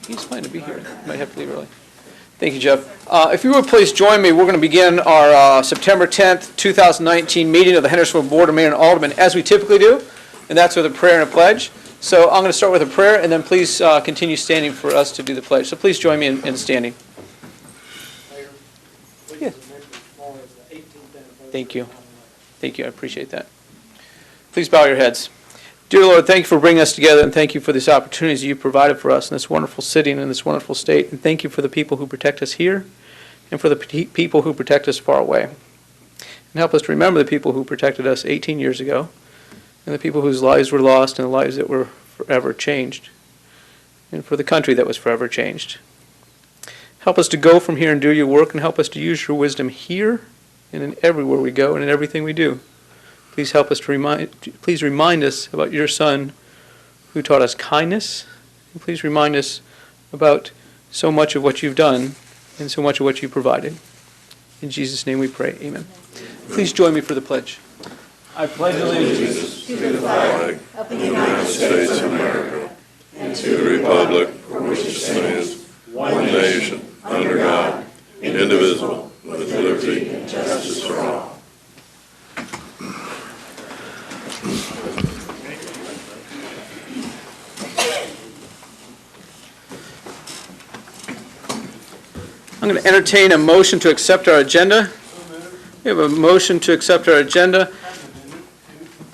He's planning to be here. Might have to leave early. Thank you, Jeff. If you would please join me, we're going to begin our September 10th, 2019 meeting of the Hendersonville Board of Mayor and Aldermen as we typically do, and that's with a prayer and a pledge. So I'm going to start with a prayer, and then please continue standing for us to do the pledge. So please join me in standing. Yeah. Thank you. Thank you. I appreciate that. Please bow your heads. Dear Lord, thank you for bringing us together, and thank you for these opportunities you provided for us in this wonderful city and in this wonderful state. And thank you for the people who protect us here and for the people who protect us far away. And help us to remember the people who protected us 18 years ago and the people whose lives were lost and the lives that were forever changed, and for the country that was forever changed. Help us to go from here and do your work, and help us to use your wisdom here and in everywhere we go and in everything we do. Please help us to please remind us about your Son who taught us kindness. And please remind us about so much of what you've done and so much of what you provided. In Jesus' name we pray. Amen. Please join me for the pledge. I pledge allegiance to the flag of the United States of America and to the republic for which it stands, one nation, under God, indivisible, with liberty and justice for all. I'm going to entertain a motion to accept our agenda. We have a motion to accept our agenda.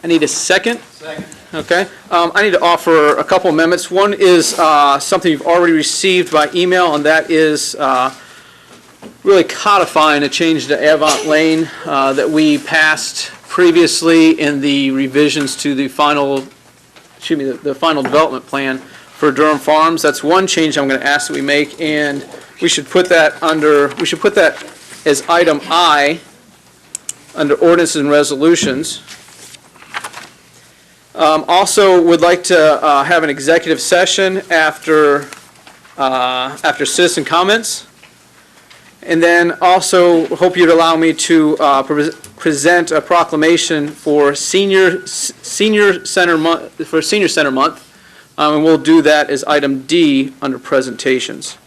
I need a second. Second. Okay. I need to offer a couple amendments. One is something you've already received by email, and that is really codifying a change to Avant Lane that we passed previously in the revisions to the final development plan for Durham Farms. That's one change I'm going to ask that we make, and we should put that as item I under ordinances and resolutions. Also would like to have an executive session after citizen comments. And then also hope you'd allow me to present a proclamation for Senior Center Month, and we'll do that as item D under presentations.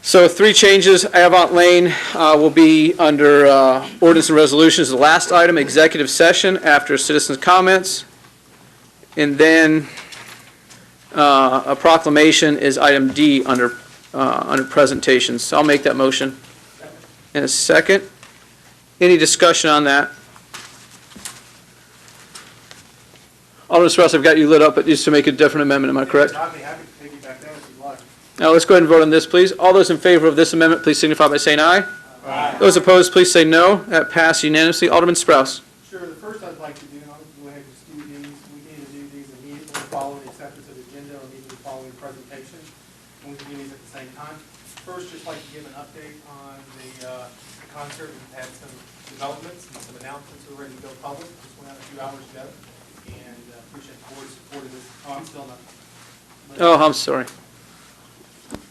So 3 changes. Avant Lane will be under ordinance and resolutions, the last item, executive session after citizens' comments. And then a proclamation is item D under presentations. So I'll make that motion in a second. Any discussion on that? Alderman Strauss, I've got you lit up, but just to make a different amendment, am I correct? I'd be happy to piggyback that if you'd like. Now let's go ahead and vote on this, please. All those in favor of this amendment, please signify by saying aye. Aye. Those opposed, please say no. That passed unanimously. Alderman Strauss. Sure. The first I'd like to do, and I'll go ahead and just do these. We need to do these immediately following acceptance of the agenda or immediately following presentation. And we can do these at the same time. First, just like to give an update on the concert. We've had some developments and some announcements that are ready to go public. Just went out a few hours ago. And appreciate the board's support of this. Oh, I'm still not. Oh, I'm sorry.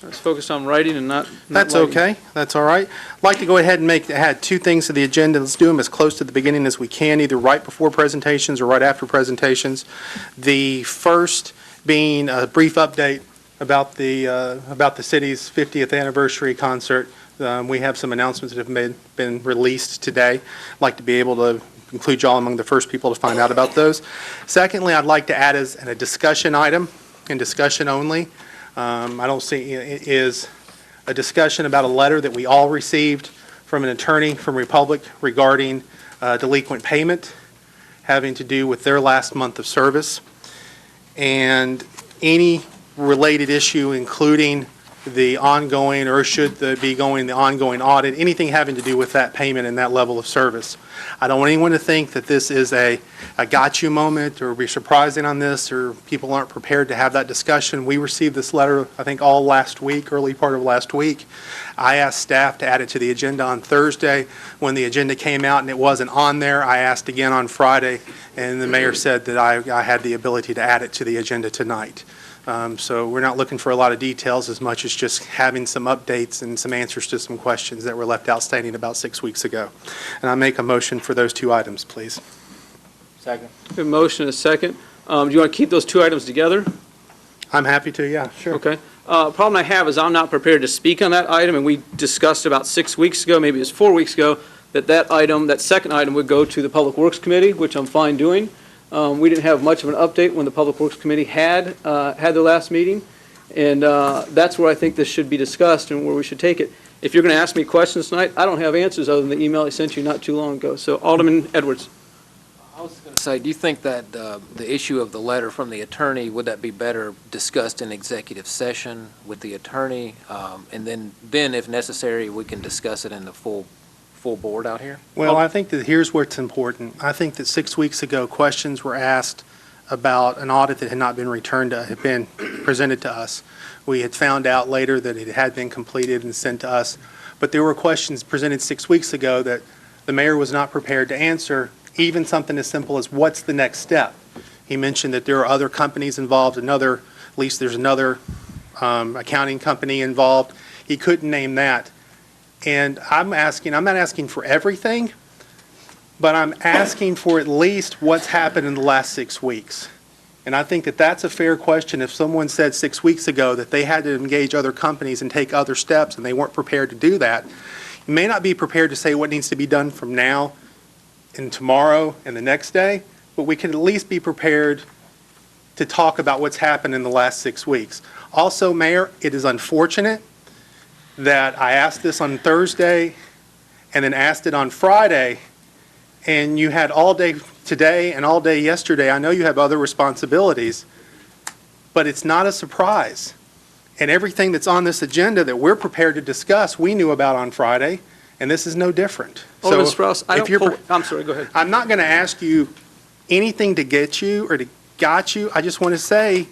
I was focused on writing and not That's lighting. okay. That's all right. I'd like to go ahead and add 2 things to the agenda. Let's do them as close to the beginning as we can, either right before presentations or right after presentations. The first being a brief update about the city's 50th anniversary concert. We have some announcements that have been released today. I'd like to be able to include y'all among the first people to find out about those. Secondly, I'd like to add as a discussion item, and discussion only. I don't see is a discussion about a letter that we all received from an attorney from Republic regarding delinquent payment having to do with their last month of service, and any related issue, including the ongoing, or should be going, the ongoing audit, anything having to do with that payment and that level of service. I don't want anyone to think that this is a got you moment or be surprising on this or people aren't prepared to have that discussion. We received this letter, I think, all last week, early part of last week. I asked staff to add it to the agenda on Thursday. When the agenda came out and it wasn't on there, I asked again on Friday, and the mayor said that I had the ability to add it to the agenda tonight. So we're not looking for a lot of details as much as just having some updates and some answers to some questions that were left outstanding about 6 weeks ago. And I make a motion for those 2 items, please. Second. A motion and a second. Do you want to keep those 2 items together? I'm happy to, yeah, sure. Okay. Problem I have is I'm not prepared to speak on that item, and we discussed about 6 weeks ago, maybe it was 4 weeks ago, that item, that second item would go to the Public Works Committee, which I'm fine doing. We didn't have much of an update when the Public Works Committee had their last meeting, and that's where I think this should be discussed and where we should take it. If you're going to ask me questions tonight, I don't have answers other than the email I sent you not too long ago. So Alderman Edwards. I was going to say, do you think that the issue of the letter from the attorney, would that be better discussed in executive session with the attorney? And then if necessary, we can discuss it in the full board out here? Well, I think that here's what's important. I think that 6 weeks ago, questions were asked about an audit that had not been returned, had been presented to us. We had found out later that it had been completed and sent to us. But there were questions presented 6 weeks ago that the mayor was not prepared to answer, even something as simple as what's the next step. He mentioned that there are other companies involved, at least there's another accounting company involved. He couldn't name that. And I'm not asking for everything, but I'm asking for at least what's happened in the last 6 weeks. And I think that that's a fair question. If someone said 6 weeks ago that they had to engage other companies and take other steps and they weren't prepared to do that, you may not be prepared to say what needs to be done from now and tomorrow and the next day, but we can at least be prepared to talk about what's happened in the last 6 weeks. Also, Mayor, it is unfortunate that I asked this on Thursday and then asked it on Friday, and you had all day today and all day yesterday. I know you have other responsibilities, but it's not a surprise. And everything that's on this agenda that we're prepared to discuss, we knew about on Friday, and this is no different. Alderman Strauss, I'm sorry, go ahead. I'm not going to ask you anything to get you or to got you. I just want to say,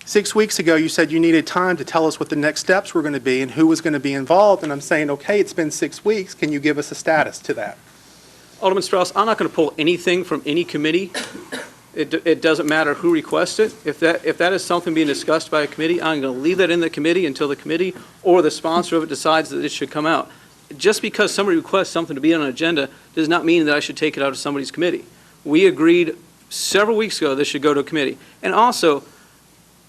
6 weeks ago, you said you needed time to tell us what the next steps were going to be and who was going to be involved, and I'm saying, okay, it's been 6 weeks. Can you give us a status to that? Alderman Strauss, I'm not going to pull anything from any committee. It doesn't matter who requests it. If that is something being discussed by a committee, I'm going to leave that in the committee until the committee or the sponsor of it decides that it should come out. Just because somebody requests something to be on an agenda does not mean that I should take it out of somebody's committee. We agreed several weeks ago this should go to a committee. And also,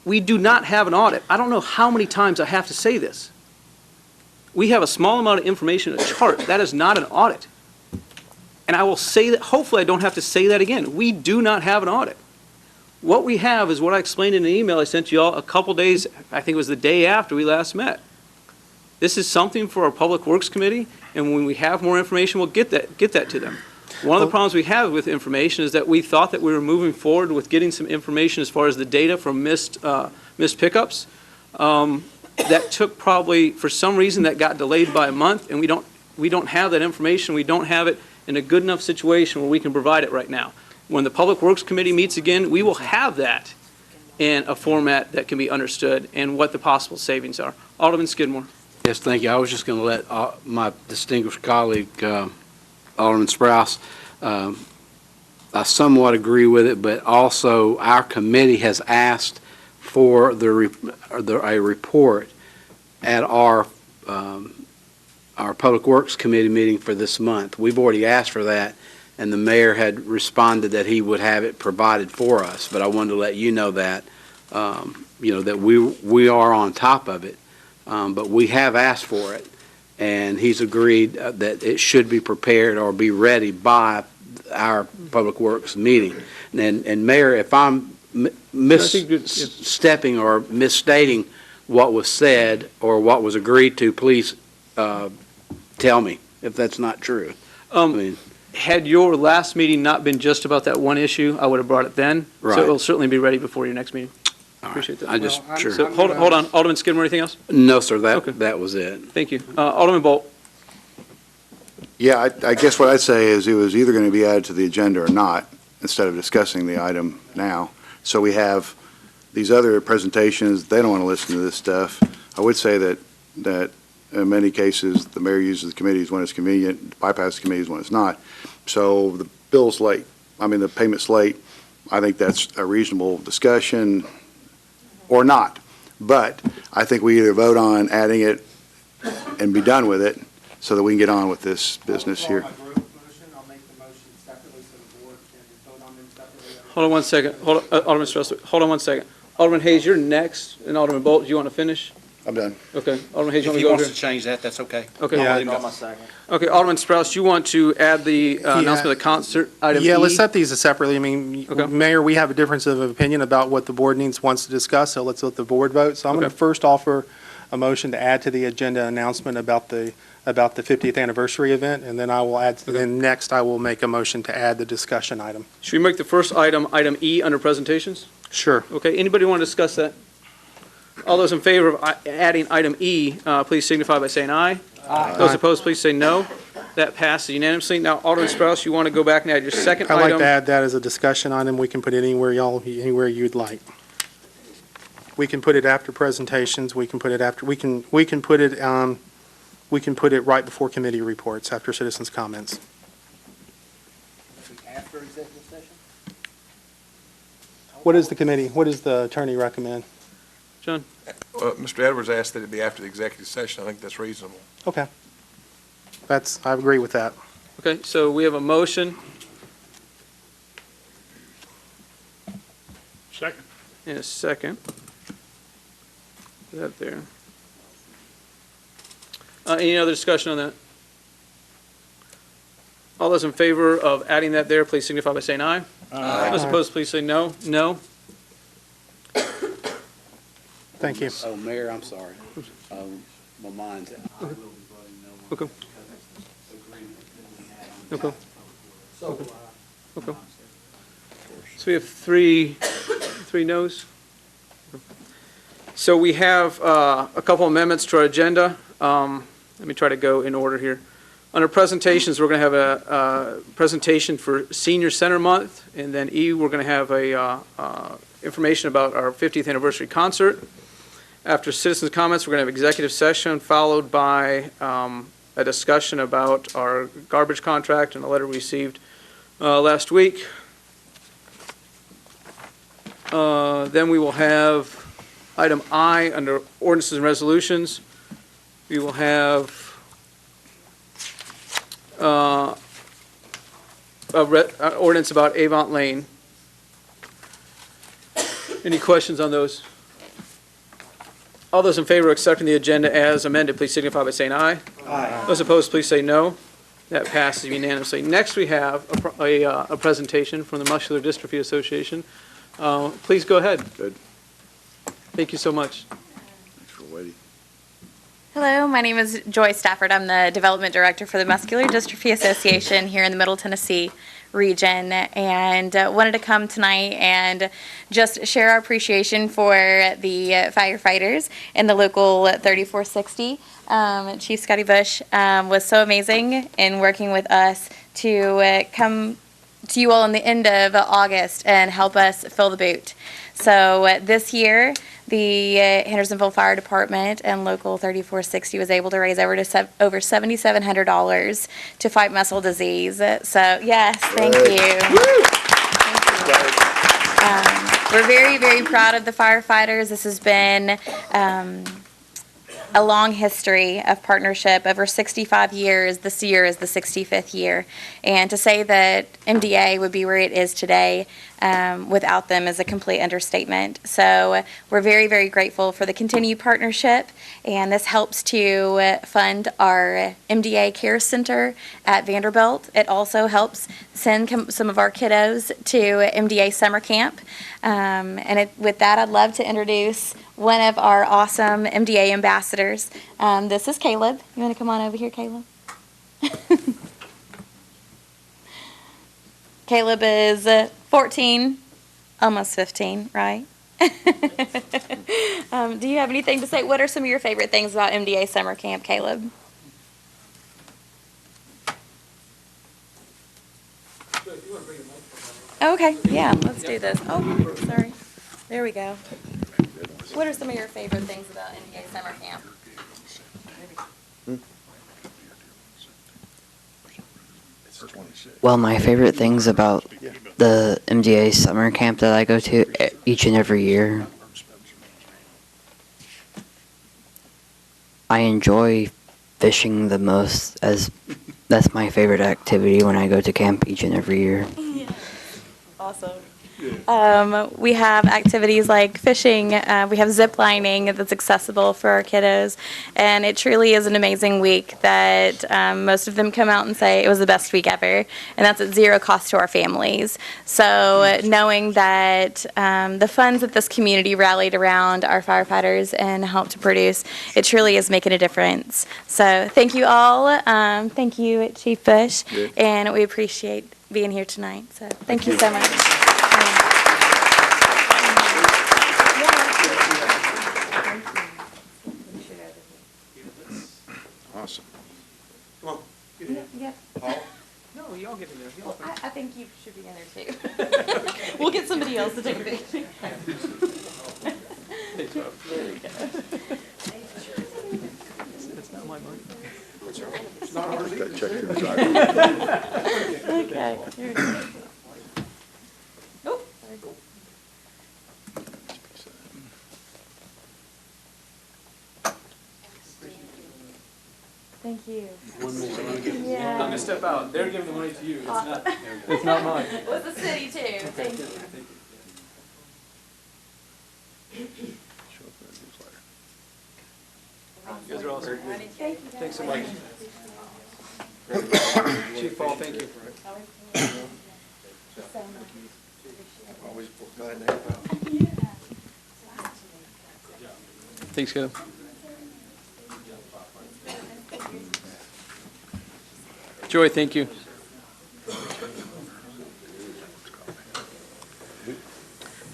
we do not have an audit. I don't know how many times I have to say this. We have a small amount of information in a chart. That is not an audit. And I will say that, hopefully I don't have to say that again. We do not have an audit. What we have is what I explained in an email I sent you all a couple days, I think it was the day after we last met. This is something for our Public Works Committee, and when we have more information, we'll get that to them. One of the problems we have with information is that we thought that we were moving forward with getting some information as far as the data from missed pickups. That took probably, for some reason, that got delayed by a month, and we don't have that information. We don't have it in a good enough situation where we can provide it right now. When the Public Works Committee meets again, we will have that in a format that can be understood and what the possible savings are. Alderman Skidmore. Yes, thank you. I was just going to let my distinguished colleague, Alderman Sprouse, I somewhat agree with it, but also our committee has asked for a report at our Public Works Committee meeting for this month. We've already asked for that, and the mayor had responded that he would have it provided for us. But I wanted to let you know that, that we are on top of it. But we have asked for it, and he's agreed that it should be prepared or be ready by our Public Works meeting. And Mayor, if I'm misstepping or misstating what was said or what was agreed to, please tell me if that's not true. Had your last meeting not been just about that one issue, I would have brought it then. Right. So it will certainly be ready before your next meeting. Appreciate that. Sure. So hold on, Alderman Skidmore, anything else? No, sir, Okay. that was it. Thank you. Alderman Bolt. Yeah, I guess what I'd say is it was either going to be added to the agenda or not, instead of discussing the item now. So we have these other presentations, they don't want to listen to this stuff. I would say that in many cases, the mayor uses the committees when it's convenient, bypasses committees when it's not. So the bill's late, the payment's late. I think that's a reasonable discussion or not. But I think we either vote on adding it and be done with it so that we can get on with this business here. I'll make the motion separately so the board can vote on them separately. Hold on one second. Alderman Strauss, hold on one second. Alderman Hayes, you're next, and Alderman Bolt, do you want to finish? I'm done. Okay, Alderman Hayes, you If want he to go wants here? to change that, that's okay. Okay. Yeah. I'll withdraw my second. Okay, Alderman Strauss, you want to add the announcement of the concert, item E? Yeah, let's set these separately. I mean, Okay. Mayor, we have a difference of opinion about what the board wants to discuss, so let's let the board vote. So I'm going Okay. to first offer a motion to add to the agenda announcement about the 50th anniversary event, and then I will add, then next I will make a motion to add the discussion item. Should we make the first item, item E, under presentations? Sure. Okay, anybody want to discuss that? All those in favor of adding item E, please signify by saying aye. Aye. Those opposed, please say no. That passes unanimously. Now, Alderman Strauss, you want to go back and add your second I'd like to item? add that as a discussion item. We can put it anywhere you'd like. We can put it after presentations. We can put it after, we can put it right before committee reports, after citizens' comments. After executive session? What does the attorney recommend? John? Mr. Edwards asked that it be after the executive session. I think that's reasonable. Okay. I agree with that. Okay, so we have a motion Second. and a second. Put that there. Any other discussion on that? All those in favor of adding that there, please signify by saying aye. Aye. Those opposed, please say no. No. Thank you. Oh, Mayor, I'm sorry. My mind's out. Okay. Okay. Okay. So we have three noes. So we have a couple amendments to our agenda. Let me try to go in order here. Under presentations, we're going to have a presentation for Senior Center Month, and then E, we're going to have information about our 50th anniversary concert. After citizens' comments, we're going to have executive session, followed by a discussion about our garbage contract and a letter we received last week. Then we will have item I under ordinances and resolutions. We will have ordinance about Avon Lane. Any questions on those? All those in favor of accepting the agenda as amended, please signify by saying aye. Aye. Those opposed, please say no. That passes unanimously. Next, we have a presentation from the Muscular Dystrophy Association. Please go ahead. Good. Thank you so much. Thanks for waiting. Hello, my name is Joy Stafford. I'm the Development Director for the Muscular Dystrophy Association here in the Middle Tennessee region, and wanted to come tonight and just share our appreciation for the firefighters in the local 3460. Chief Scotty Bush was so amazing in working with us to come to you all in the end of August and help us fill the boot. So this year, the Hendersonville Fire Department and Local 3460 was able to raise over $7,700 to fight muscle disease. So yes, thank you. We're very, very proud of the firefighters. This has been a long history of partnership, over 65 years. This year is the 65th year. And to say that MDA would be where it is today without them is a complete understatement. So we're very, very grateful for the continued partnership, and this helps to fund our MDA Care Center at Vanderbilt. It also helps send some of our kiddos to MDA Summer Camp. With that, I'd love to introduce one of our awesome MDA ambassadors. This is Caleb. You want to come on over here, Caleb? Caleb is 14, almost 15, right? Do you have anything to say? What are some of your favorite things about MDA Summer Camp, Caleb? Okay, yeah, let's do this. Oh, sorry. There we go. What are some of your favorite things about MDA Summer Camp? Well, my favorite things about the MDA summer camp that I go to each and every year, I enjoy fishing the most, as that's my favorite activity when I go to camp each and every year. Awesome. We have activities like fishing. We have zip lining that's accessible for our kiddos. And it truly is an amazing week that most of them come out and say it was the best week ever. And that's at zero cost to our families. So knowing that the funds that this community rallied around our firefighters and helped to produce, it truly is making a difference. So thank you all. Thank you, Chief Bush. Yeah. And we appreciate being here tonight. So thank you so much. Awesome. Yep. No, y'all get in there. Well, I think you should be in there too. We'll get somebody else to take a picture. There we go. It's not my money. Got check to the side. Okay. Here we go. Oh, there we go. Thank you. I'm Yeah. gonna step out. They're giving the money to you. It's not mine. It was the city too. Thank you. You guys are awesome. Thank you. Thanks so much. Chief Paul, thank you. Always glad to have Thanks, Caleb. Joy, thank you.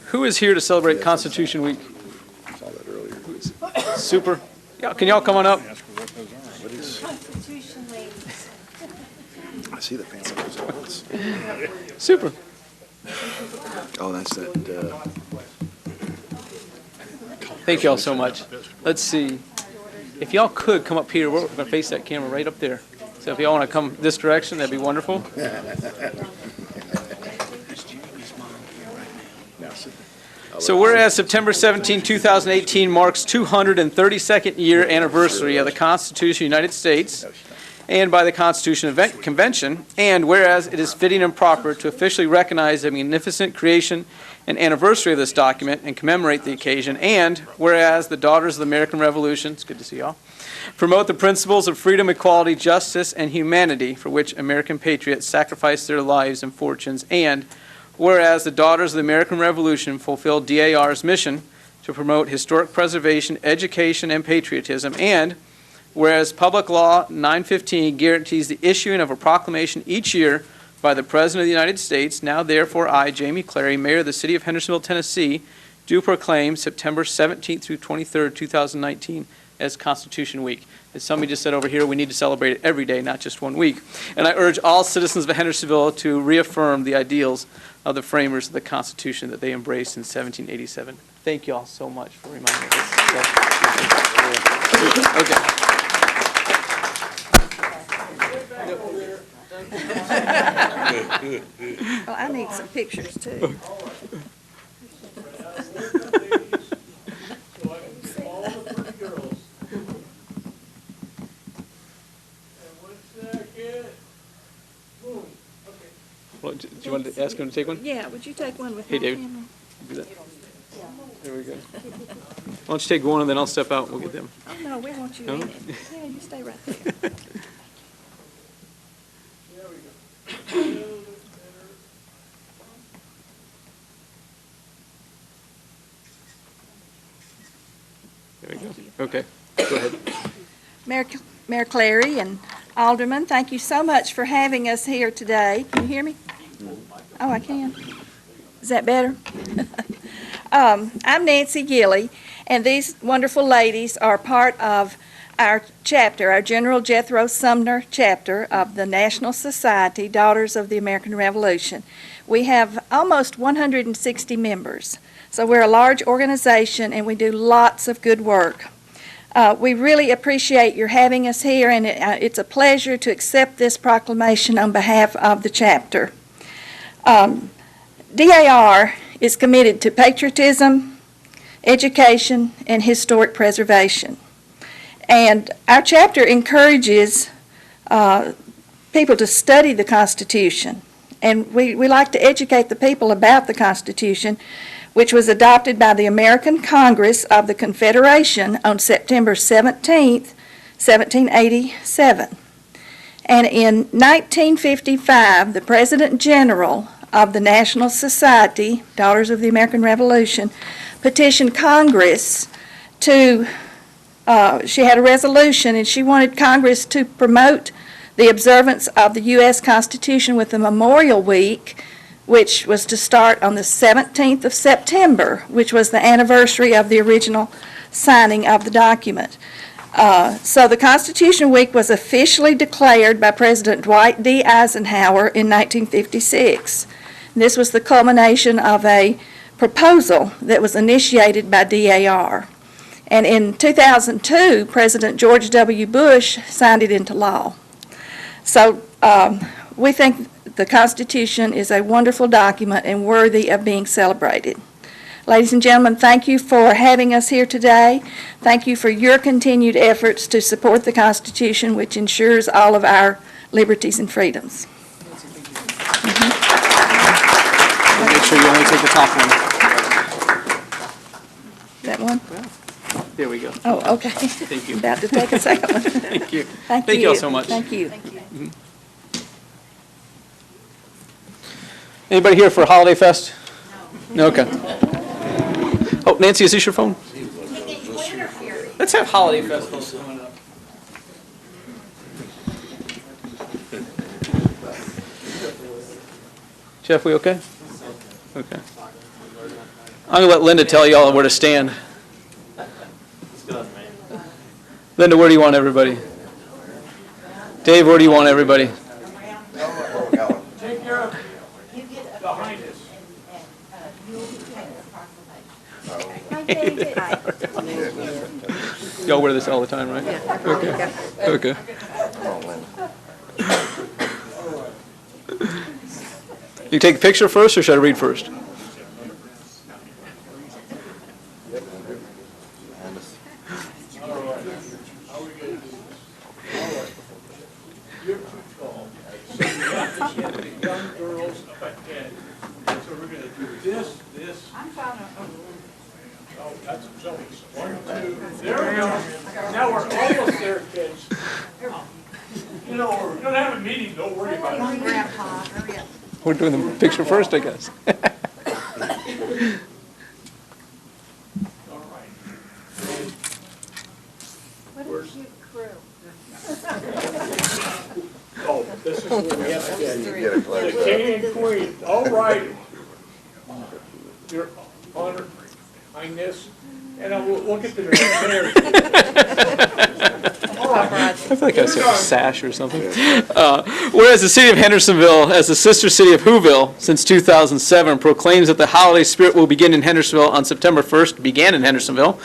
Who is here to celebrate Constitution Week? Saw that earlier. Super. Yeah, can y'all come on up? I see the fancy results. Super. Oh, that's that, Thank y'all so much. Let's see. If y'all could come up here, we're going to face that camera right up there. So if y'all want to come this direction, that'd be wonderful. So whereas September 17, 2018 marks 232nd year anniversary of the Constitution of the United States and by the Constitution Convention, and whereas it is fitting and proper to officially recognize the magnificent creation and anniversary of this document and commemorate the occasion, and whereas the Daughters of the American Revolution, it's good to see y'all, promote the principles of freedom, equality, justice, and humanity for which American patriots sacrificed their lives and fortunes, and whereas the Daughters of the American Revolution fulfill DAR's mission to promote historic preservation, education, and patriotism, and whereas Public Law 915 guarantees the issuing of a proclamation each year by the President of the United States, now therefore I, Jamie Clary, Mayor of the City of Hendersonville, Tennessee, do proclaim September 17th through 23rd, 2019 as Constitution Week. As somebody just said over here, we need to celebrate it every day, not just 1 week. And I urge all citizens of Hendersonville to reaffirm the ideals of the framers of the Constitution that they embraced in 1787. Thank you all so much for reminding me of this. Okay. Well, I need some pictures too. Well, do you want to ask him to take one? Yeah, would you take one with Hey, my Dave. camera? Do that. There we go. Why don't you take one and then I'll step out and we'll get them. Oh, no, we want you No? in it. Yeah, you stay right there. There we go. Okay, go ahead. Mayor Clary and Alderman, thank you so much for having us here today. Can you hear me? Oh, I can. Is that better? I'm Nancy Gilley, and these wonderful ladies are part of our chapter, our General Jethro Sumner chapter of the National Society Daughters of the American Revolution. We have almost 160 members, so we're a large organization and we do lots of good work. We really appreciate your having us here, and it's a pleasure to accept this proclamation on behalf of the chapter. DAR is committed to patriotism, education, and historic preservation. And our chapter encourages people to study the Constitution And we like to educate the people about the Constitution, which was adopted by the American Congress of the Confederation on September 17th, 1787. And in 1955, the President General of the National Society, Daughters of the American Revolution, petitioned Congress to, she had a resolution, and she wanted Congress to promote the observance of the U.S. Constitution with a Memorial Week, which was to start on the 17th of September, which was the anniversary of the original signing of the document. So the Constitution Week was officially declared by President Dwight D. Eisenhower in 1956. This was the culmination of a proposal that was initiated by DAR. And in 2002, President George W. Bush signed it into law. So we think the Constitution is a wonderful document and worthy of being celebrated. Ladies and gentlemen, thank you for having us here today. Thank you for your continued efforts to support the Constitution, which ensures all of our liberties and freedoms. Make sure you only take the top one. That one? There we go. Oh, okay. Thank you. About to take a second one. Thank you. Thank Thank you all so much. Thank you. Anybody here for Holiday Fest? No. Okay. Oh, Nancy, is this your phone? Let's have Holiday Festivals coming up. Jeff, we okay? Okay. I'm going to let Linda tell y'all where to stand. Linda, where do you want everybody? Dave, where do you want everybody? Take care of behind us. Y'all wear this all the time, right? Yeah. Okay. Okay. You take a picture first, or should I read first? Young girls up ahead. So we're going to do this. I'm trying to. Oh, that's Zoe's. 1, 2. There we go. Now we're almost there, kids. You know, we're going to have a meeting. Don't worry about it. Grandpa, hurry up. We're doing the picture first, I guess. All right. What a cute crew. Oh, this is where we have to get the king and queen. All right. Your Honor, Highness, and we'll get to the mayor. I feel like I said a sash or something. Whereas the city of Hendersonville, as the sister city of Whoville since 2007, proclaims that the holiday spirit will begin in Hendersonville on September 1st, began in Hendersonville.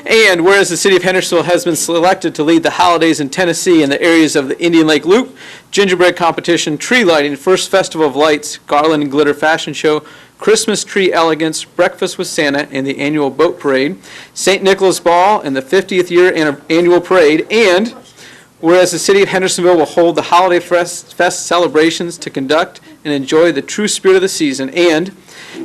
And whereas the city of Hendersonville has been selected to lead the holidays in Tennessee in the areas of the Indian Lake Loop, gingerbread competition, tree lighting, first festival of lights, garland and glitter fashion show, Christmas tree elegance, breakfast with Santa, and the annual boat parade, St. Nicholas Ball, and the 50th year annual parade, and whereas the city of Hendersonville will hold the Holiday Fest celebrations to conduct and enjoy the true spirit of the season, and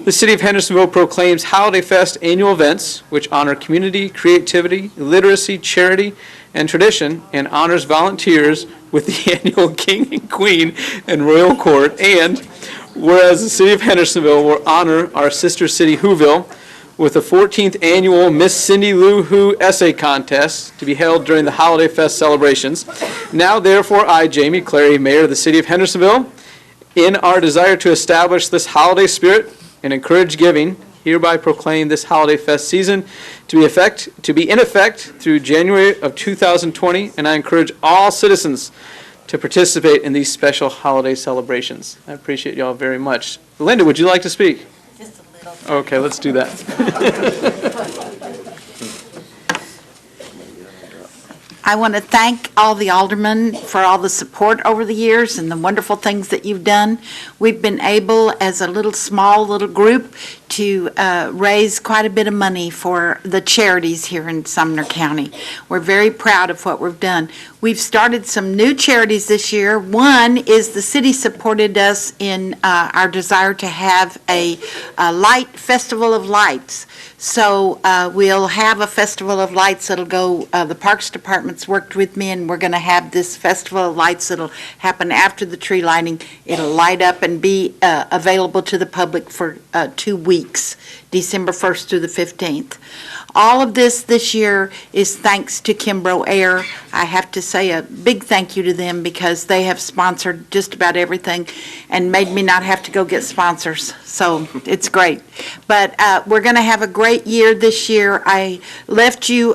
the city of Hendersonville proclaims Holiday Fest annual events, which honor community, creativity, literacy, charity, and tradition, and honors volunteers with the annual King and Queen and Royal Court, and whereas the city of Hendersonville will honor our sister city, Whoville, with the 14th annual Miss Cindy Lou Who essay contest to be held during the Holiday Fest celebrations. Now, therefore, I, Jamie Clary, Mayor of the city of Hendersonville, in our desire to establish this holiday spirit and encourage giving, hereby proclaim this Holiday Fest season to be in effect through January of 2020, and I encourage all citizens to participate in these special holiday celebrations. I appreciate y'all very much. Linda, would you like to speak? Just a little. Okay, let's do that. I want to thank all the aldermen for all the support over the years and the wonderful things that you've done. We've been able, as a small group, to raise quite a bit of money for the charities here in Sumner County. We're very proud of what we've done. We've started some new charities this year. One is the city supported us in our desire to have a light festival of lights. So we'll have a festival of lights that'll go, the Parks Department's worked with me, and we're going to have this festival of lights that'll happen after the tree lighting. It'll light up and be available to the public for 2 weeks, December 1st through the 15th. All of this year is thanks to Kimbrough Air. I have to say a big thank you to them because they have sponsored just about everything and made me not have to go get sponsors. So it's great. But we're going to have a great year this year. I left you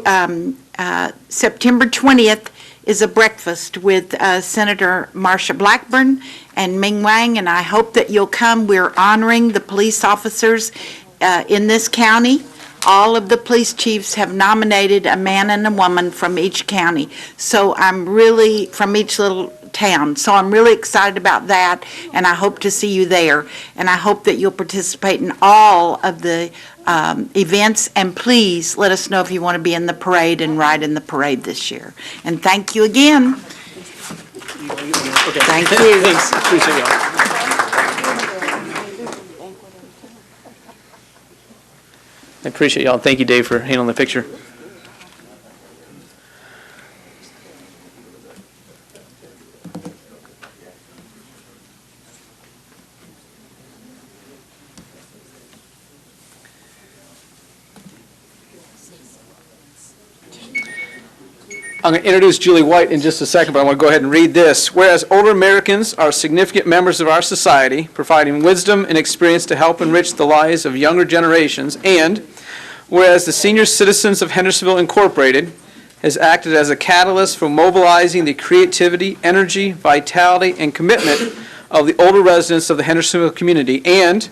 September 20th is a breakfast with Senator Marsha Blackburn and Ming Wang, and I hope that you'll come. We're honoring the police officers in this county. All of the police chiefs have nominated a man and a woman from each county. So I'm really, from each little town. So I'm really excited about that, and I hope to see you there. And I hope that you'll participate in all of the events, and please let us know if you want to be in the parade and ride in the parade this year. And thank you again. Thank you. Thanks, appreciate y'all. I appreciate y'all. Thank you, Dave, for handling the picture. I'm going to introduce Julie White in just a second, but I want to go ahead and read this. Whereas older Americans are significant members of our society, providing wisdom and experience to help enrich the lives of younger generations, and whereas the Senior Citizens of Hendersonville Incorporated has acted as a catalyst for mobilizing the creativity, energy, vitality, and commitment of the older residents of the Hendersonville community, and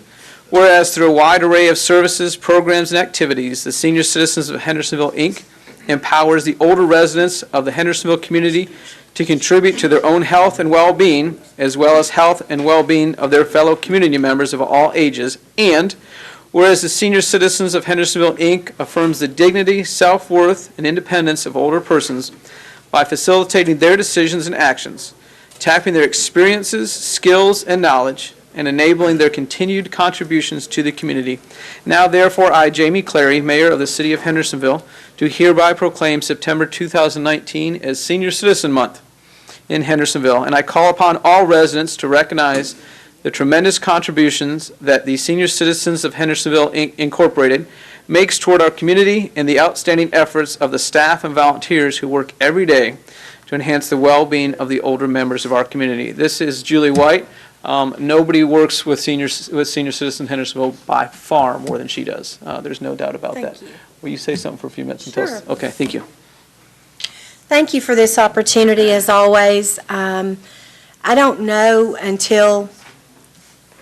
whereas through a wide array of services, programs, and activities, the Senior Citizens of Hendersonville, Inc. empowers the older residents of the Hendersonville community to contribute to their own health and well-being, as well as health and well-being of their fellow community members of all ages, and whereas the Senior Citizens of Hendersonville, Inc. affirms the dignity, self-worth, and independence of older persons by facilitating their decisions and actions, tapping their experiences, skills, and knowledge, and enabling their continued contributions to the community. Now, therefore, I, Jamie Clary, Mayor of the City of Hendersonville, do hereby proclaim September 2019 as Senior Citizen Month in Hendersonville, and I call upon all residents to recognize the tremendous contributions that the Senior Citizens of Hendersonville Incorporated makes toward our community and the outstanding efforts of the staff and volunteers who work every day to enhance the well-being of the older members of our community. This is Julie White. Nobody works with Senior Citizens Hendersonville by far more than she does. There's no doubt about that. Thank you. Will you say something for a few minutes? And tell us? Okay, thank you. Thank you for this opportunity, as always. I don't know until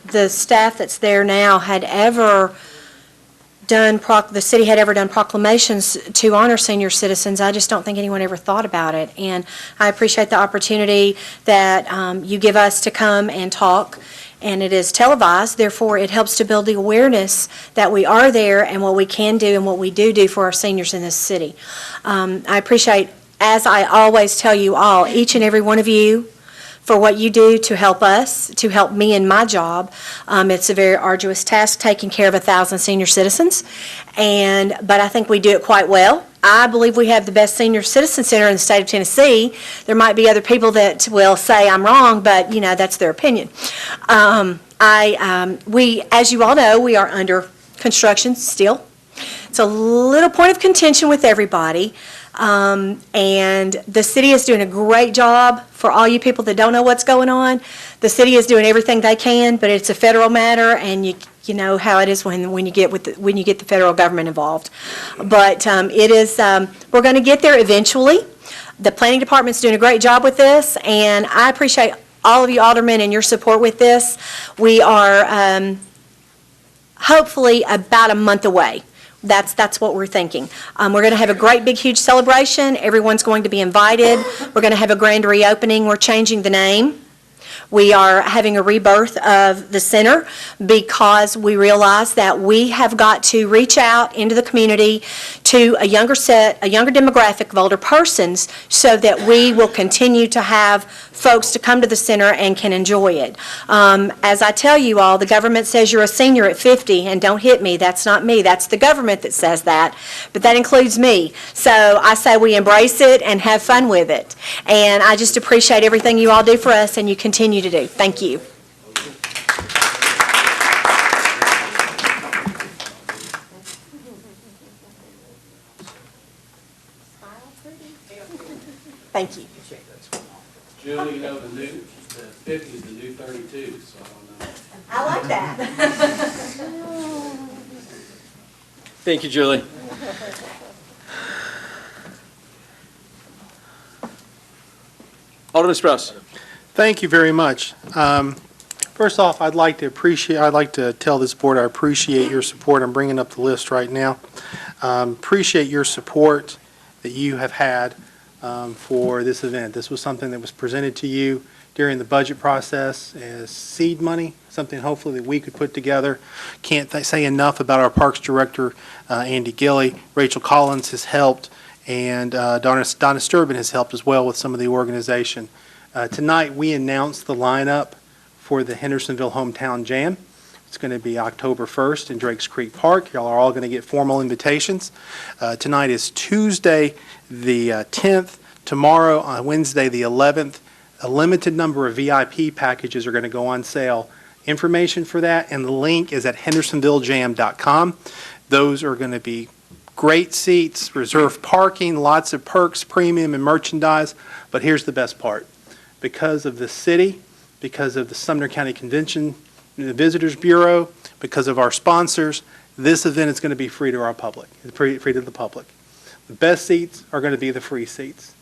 the staff that's there now had ever done, the city had ever done proclamations to honor senior citizens. I just don't think anyone ever thought about it. And I appreciate the opportunity that you give us to come and talk. And it is televised, therefore it helps to build the awareness that we are there and what we can do and what we do for our seniors in this city. I appreciate, as I always tell you all, each and every one of you, for what you do to help us, to help me in my job. It's a very arduous task taking care of 1,000 senior citizens, but I think we do it quite well. I believe we have the best senior citizen center in the state of Tennessee. There might be other people that will say I'm wrong, but that's their opinion. We, as you all know, we are under construction still. It's a little point of contention with everybody. And the city is doing a great job. For all you people that don't know what's going on, the city is doing everything they can, but it's a federal matter, and you know how it is when you get the federal government involved. But it is we're going to get there eventually. The planning department's doing a great job with this, and I appreciate all of you aldermen and your support with this. We are hopefully about a month away. That's what we're thinking. We're going to have a great, big, huge celebration. Everyone's going to be invited. We're going to have a grand reopening. We're changing the name. We are having a rebirth of the center because we realize that we have got to reach out into the community to a younger demographic of older persons so that we will continue to have folks to come to the center and can enjoy it. As I tell you all, the government says you're a senior at 50, and don't hit me, that's not me, that's the government that says that, but that includes me. So I say we embrace it and have fun with it. And I just appreciate everything you all do for us and you continue to do. Thank you. Thank you. Julie, you know, the 50 is the new 32, so I don't know. I like that. Thank you, Julie. Alderman Strauss. Thank you very much. First off, I'd like to tell this board I appreciate your support. I'm bringing up the list right now. Appreciate your support that you have had for this event. This was something that was presented to you during the budget process as seed money, something hopefully that we could put together. Can't say enough about our Parks Director, Andy Gilley. Rachel Collins has helped, and Donna Sturban has helped as well with some of the organization. Tonight, we announced the lineup for the Hendersonville Hometown Jam. It's going to be October 1st in Drakes Creek Park. Y'all are all going to get formal invitations. Tonight is Tuesday, the 10th. Tomorrow, on Wednesday, the 11th, a limited number of VIP packages are going to go on sale. Information for that and the link is at hendersonvilljam.com. Those are going to be great seats, reserved parking, lots of perks, premium, and merchandise. But here's the best part. Because of the city, because of the Sumner County Convention, the Visitors Bureau, because of our sponsors, this event is going to be free to our public, free to the public. The best seats are going to be the free seats.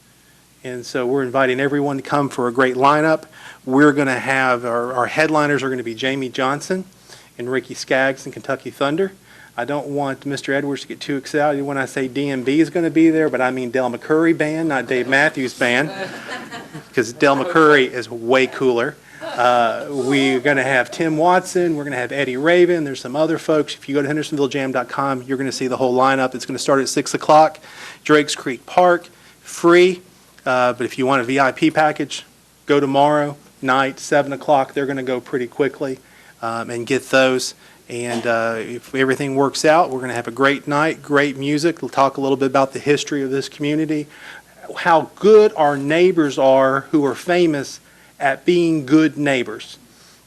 And so we're inviting everyone to come for a great lineup. We're going to have, our headliners are going to be Jamie Johnson and Ricky Skaggs and Kentucky Thunder. I don't want Mr. Edwards to get too excited when I say DMB is going to be there, but I mean Del McCurry Band, not Dave Matthews Band, because Del McCurry is way cooler. We're going to have Tim Watson. We're going to have Eddie Raven. There's some other folks. If you go to hendersonvilljam.com, you're going to see the whole lineup. It's going to start at 6 o'clock. Drakes Creek Park, free. But if you want a VIP package, go tomorrow night, 7 o'clock. They're going to go pretty quickly and get those. And if everything works out, we're going to have a great night, great music. We'll talk a little bit about the history of this community, how good our neighbors are who are famous at being good neighbors.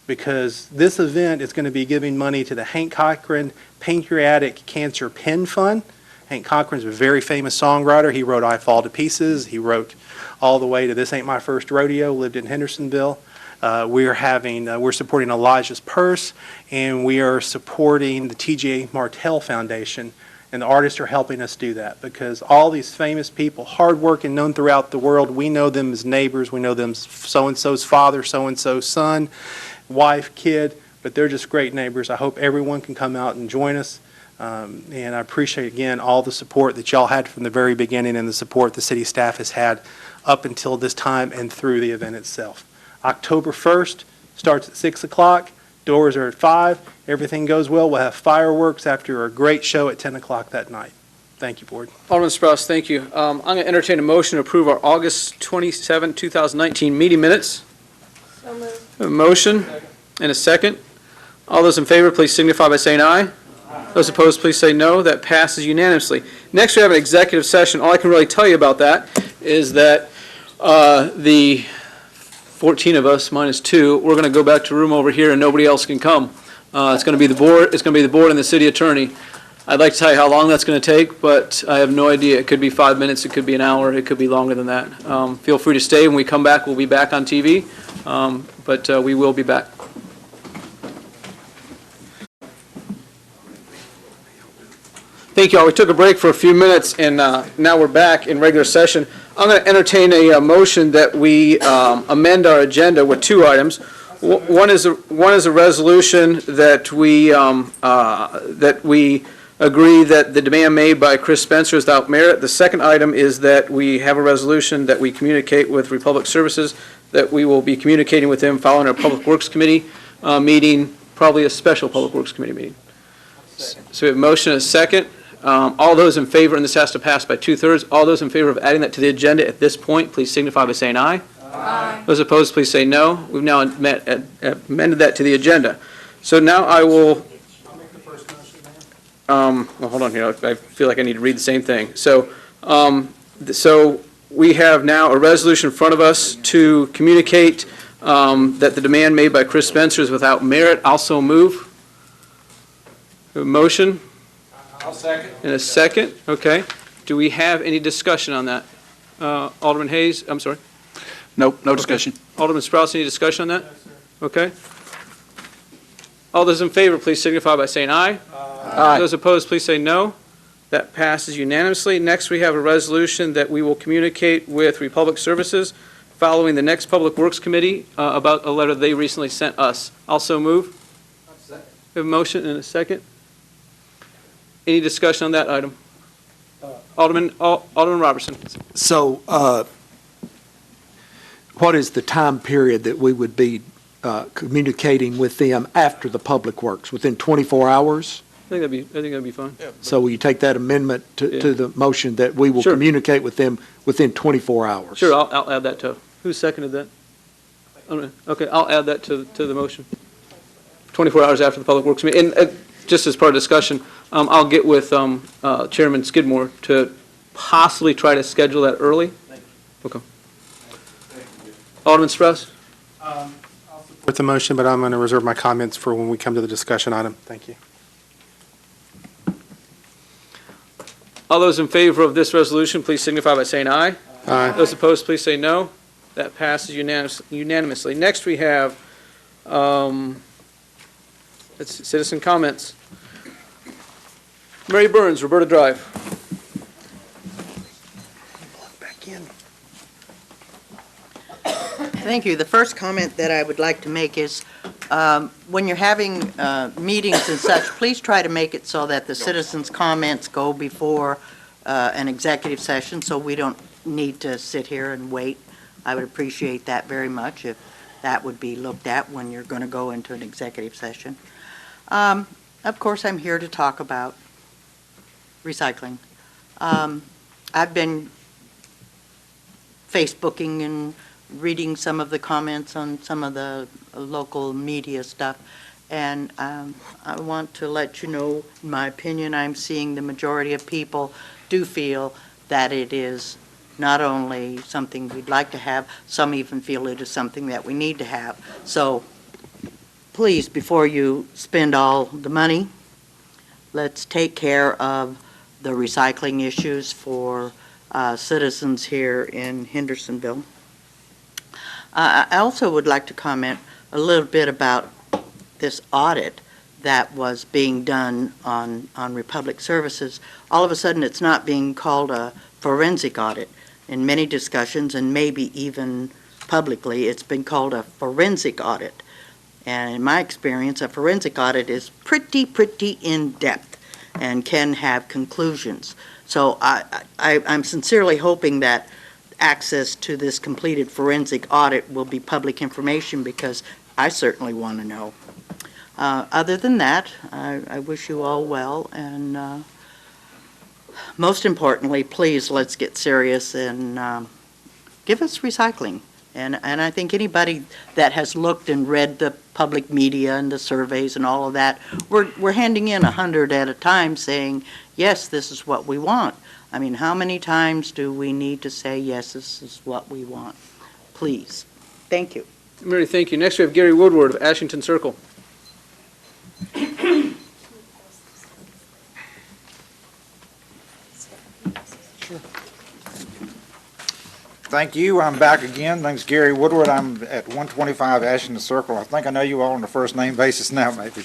Because this event is going to be giving money to the Hank Cochran Pancreatic Cancer Pen Fund. Hank Cochran's a very famous songwriter. He wrote I Fall to Pieces. He wrote all the way to This Ain't My First Rodeo, lived in Hendersonville. We're supporting Elijah's Purse, and we are supporting the T.J. Martell Foundation, and the artists are helping us do that because all these famous people, hardworking, known throughout the world, we know them as neighbors, we know them as so-and-so's father, so-and-so's son, wife, kid, but they're just great neighbors. I hope everyone can come out and join us. And I appreciate, again, all the support that y'all had from the very beginning and the support the city staff has had up until this time and through the event itself. October 1st starts at 6 o'clock. Doors are at 5. Everything goes well. We'll have fireworks after a great show at 10 o'clock that night. Thank you, Board. Alderman Strauss, thank you. I'm going to entertain a motion to approve our August 27, 2019 meeting minutes. So moved. A motion and a second. All those in favor, please signify by saying aye. Those opposed, please say no. That passes unanimously. Next, we have an executive session. All I can really tell you about that is that the 14 of us minus 2, we're going to go back to a room over here and nobody else can come. It's going to be the board. It's going to be the board and the city attorney. I'd like to tell you how long that's going to take, but I have no idea. It could be 5 minutes. It could be an hour. It could be longer than that. Feel free to stay. When we come back, we'll be back on TV, but we will be back. Thank you all. We took a break for a few minutes, and now we're back in regular session. I'm going to entertain a motion that we amend our agenda with 2 items. One is a resolution that we agree that the demand made by Chris Spencer is without merit. The second item is that we have a resolution that we communicate with Republic Services, that we will be communicating with them following our Public Works Committee meeting, probably a special Public Works Committee meeting. So we have a motion and a second. All those in favor, and this has to pass by 2/3, all those in favor of adding that to the agenda at this point, please signify by saying aye. Aye. Those opposed, please say no. We've now amended that to the agenda. So now I will, well, hold on here. I feel like I need to read the same thing. So we have now a resolution in front of us to communicate that the demand made by Chris Spencer is without merit. Also move. A motion? I'll second. And a second, okay. Do we have any discussion on that? Alderman Hayes, I'm sorry. Nope, no discussion. Alderman Sprouse, any discussion on that? Okay. All those in favor, please signify by saying aye. Aye. Those opposed, please say no. That passes unanimously. Next, we have a resolution that we will communicate with Republic Services following the next Public Works Committee about a letter they recently sent us. Also move. We have a motion and a second. Any discussion on that item? Alderman Robertson. So, what is the time period that we would be communicating with them after the Public Works? Within 24 hours? I think that'd be fine. So will you take that amendment Yeah. to the motion that we will Sure. communicate with them within 24 hours? Sure, I'll add that to. Who seconded that? Okay, I'll add that to the motion. 24 hours after the Public Works meeting. And just as part of discussion, I'll get with Chairman Skidmore to possibly try to schedule that early. Okay. Alderman Sprouse? With the motion, but I'm going to reserve my comments for when we come to the discussion item. Thank you. All those in favor of this resolution, please signify by saying aye. Aye. Those opposed, please say no. That passes unanimously. Next, we have citizen comments. Mary Burns, Roberta Drive. Back in. Thank you. The first comment that I would like to make is, when you're having meetings and such, please try to make it so that the citizens' comments go before an executive session, so we don't need to sit here and wait. I would appreciate that very much if that would be looked at when you're going to go into an executive session. Of course, I'm here to talk about recycling. I've been Facebooking and reading some of the comments on some of the local media stuff, and I want to let you know, in my opinion, I'm seeing the majority of people do feel that it is not only something we'd like to have, some even feel it is something that we need to have. So please, before you spend all the money, let's take care of the recycling issues for citizens here in Hendersonville. I also would like to comment a little bit about this audit that was being done on Republic Services. All of a sudden, it's not being called a forensic audit. In many discussions, and maybe even publicly, it's been called a forensic audit. And in my experience, a forensic audit is pretty in-depth and can have conclusions. So I'm sincerely hoping that access to this completed forensic audit will be public information, because I certainly want to know. Other than that, I wish you all well, and most importantly, please, let's get serious and give us recycling. And I think anybody that has looked and read the public media and the surveys and all of that, we're handing in 100 at a time saying, yes, this is what we want. I mean, how many times do we need to say, yes, this is what we want? Please. Thank you. Mary, thank you. Next, we have Gary Woodward of Ashington Circle. Thank you. I'm back again. Name's Gary Woodward. I'm at 125 Ashington Circle. I think I know you all on a first name basis now, maybe.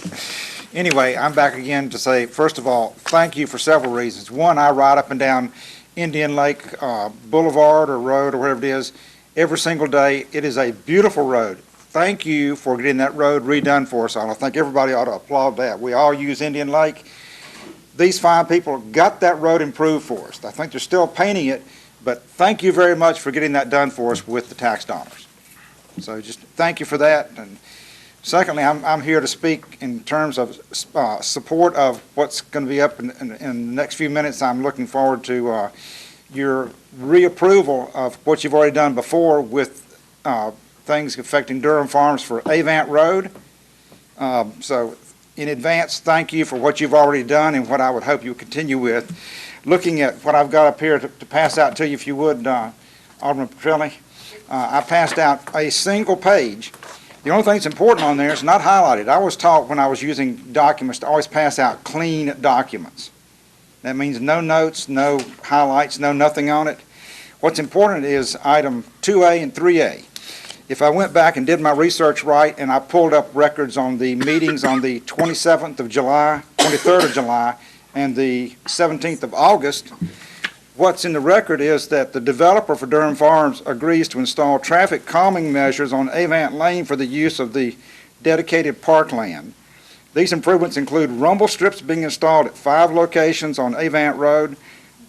Anyway, I'm back again to say, first of all, thank you for several reasons. One, I ride up and down Indian Lake Boulevard or Road or whatever it is every single day. It is a beautiful road. Thank you for getting that road redone for us all. I think everybody ought to applaud that. We all use Indian Lake. these fine people got that road improved for us. I think they're still painting it, but thank you very much for getting that done for us with the tax dollars. So just thank you for that. And secondly, I'm here to speak in terms of support of what's going to be up in the next few minutes. I'm looking forward to your reapproval of what you've already done before with things affecting Durham Farms for Avant Road. So in advance, thank you for what you've already done and what I would hope you'll continue with. Looking at what I've got up here to pass out to you, if you would, Alderman Petrilli, I passed out a single page. The only thing that's important on there is not highlighted. I was taught when I was using documents to always pass out clean documents. That means no notes, no highlights, no nothing on it. What's important is item 2A and 3A. If I went back and did my research right and I pulled up records on the meetings on the 27th of July, 23rd of July, and the 17th of August, what's in the record is that the developer for Durham Farms agrees to install traffic calming measures on Avant Lane for the use of the dedicated parkland. These improvements include rumble strips being installed at 5 locations on Avant Road,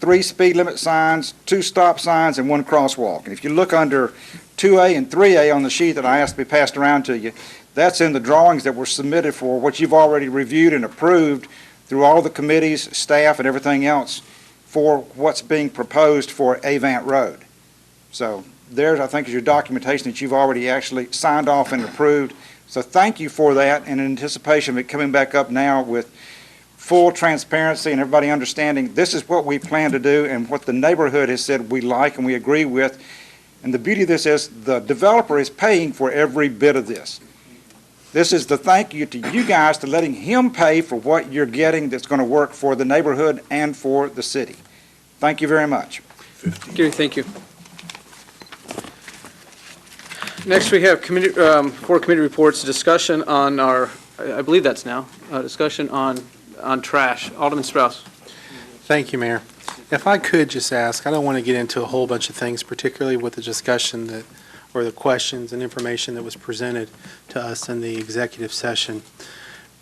3 speed limit signs, 2 stop signs, and 1 crosswalk. And if you look under 2A and 3A on the sheet that I asked to be passed around to you, that's in the drawings that were submitted for what you've already reviewed and approved through all the committees, staff, and everything else for what's being proposed for Avant Road. So there's, I think, is your documentation that you've already actually signed off and approved. So thank you for that, and in anticipation of it coming back up now with full transparency and everybody understanding this is what we plan to do and what the neighborhood has said we like and we agree with. And the beauty of this is the developer is paying for every bit of this. This is the thank you to you guys to letting him pay for what you're getting that's going to work for the neighborhood and for the city. Thank you very much. Gary, thank you. Next, we have committee, 4 committee reports, discussion on our, I believe that's now, discussion on trash. Alderman Strauss. Thank you, Mayor. If I could just ask, I don't want to get into a whole bunch of things, particularly with the discussion that, or the questions and information that was presented to us in the executive session.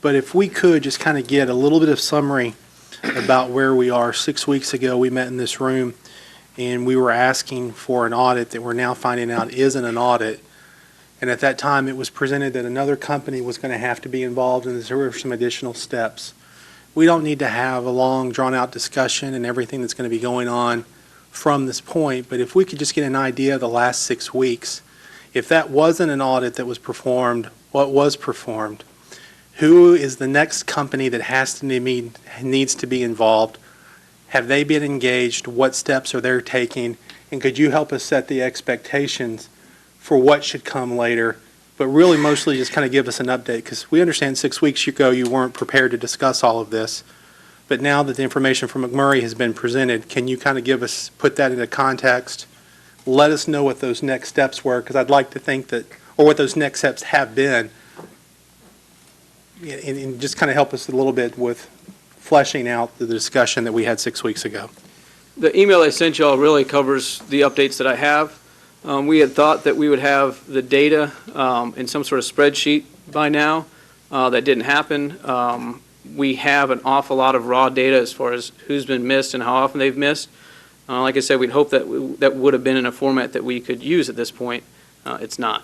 But if we could just kind of get a little bit of summary about where we are. 6 weeks ago, we met in this room, and we were asking for an audit that we're now finding out isn't an audit. And at that time, it was presented that another company was going to have to be involved, and there were some additional steps. We don't need to have a long, drawn-out discussion and everything that's going to be going on from this point, but if we could just get an idea of the last 6 weeks, if that wasn't an audit that was performed, what was performed? Who is the next company that needs to be involved? Have they been engaged? What steps are they taking? And could you help us set the expectations for what should come later? But really mostly just kind of give us an update, because we understand 6 weeks ago you weren't prepared to discuss all of this. But now that the information from McMurray has been presented, can you kind of give us, put that into context? Let us know what those next steps were, because I'd like to think that, or what those next steps have been, and just kind of help us a little bit with fleshing out the discussion that we had 6 weeks ago. The email I sent you all really covers the updates that I have. We had thought that we would have the data in some sort of spreadsheet by now. That didn't happen. We have an awful lot of raw data as far as who's been missed and how often they've missed. Like I said, we'd hope that that would have been in a format that we could use at this point. It's not.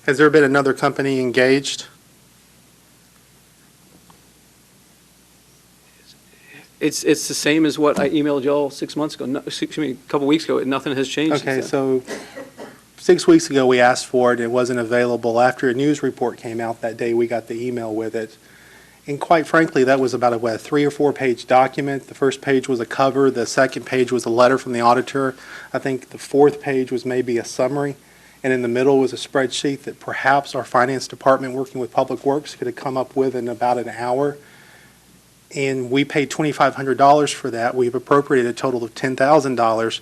Has there been another company engaged? It's the same as what I emailed y'all 6 months ago, a couple weeks ago. Nothing has changed. Okay, so 6 weeks ago we asked for it. It wasn't available. After a news report came out that day, we got the email with it. And quite frankly, that was about a 3 or 4 page document. The first page was a cover. The second page was a letter from the auditor. I think the fourth page was maybe a summary. And in the middle was a spreadsheet that perhaps our finance department, working with Public Works, could have come up with in about an hour. And we paid $2,500 for that. We've appropriated a total of $10,000.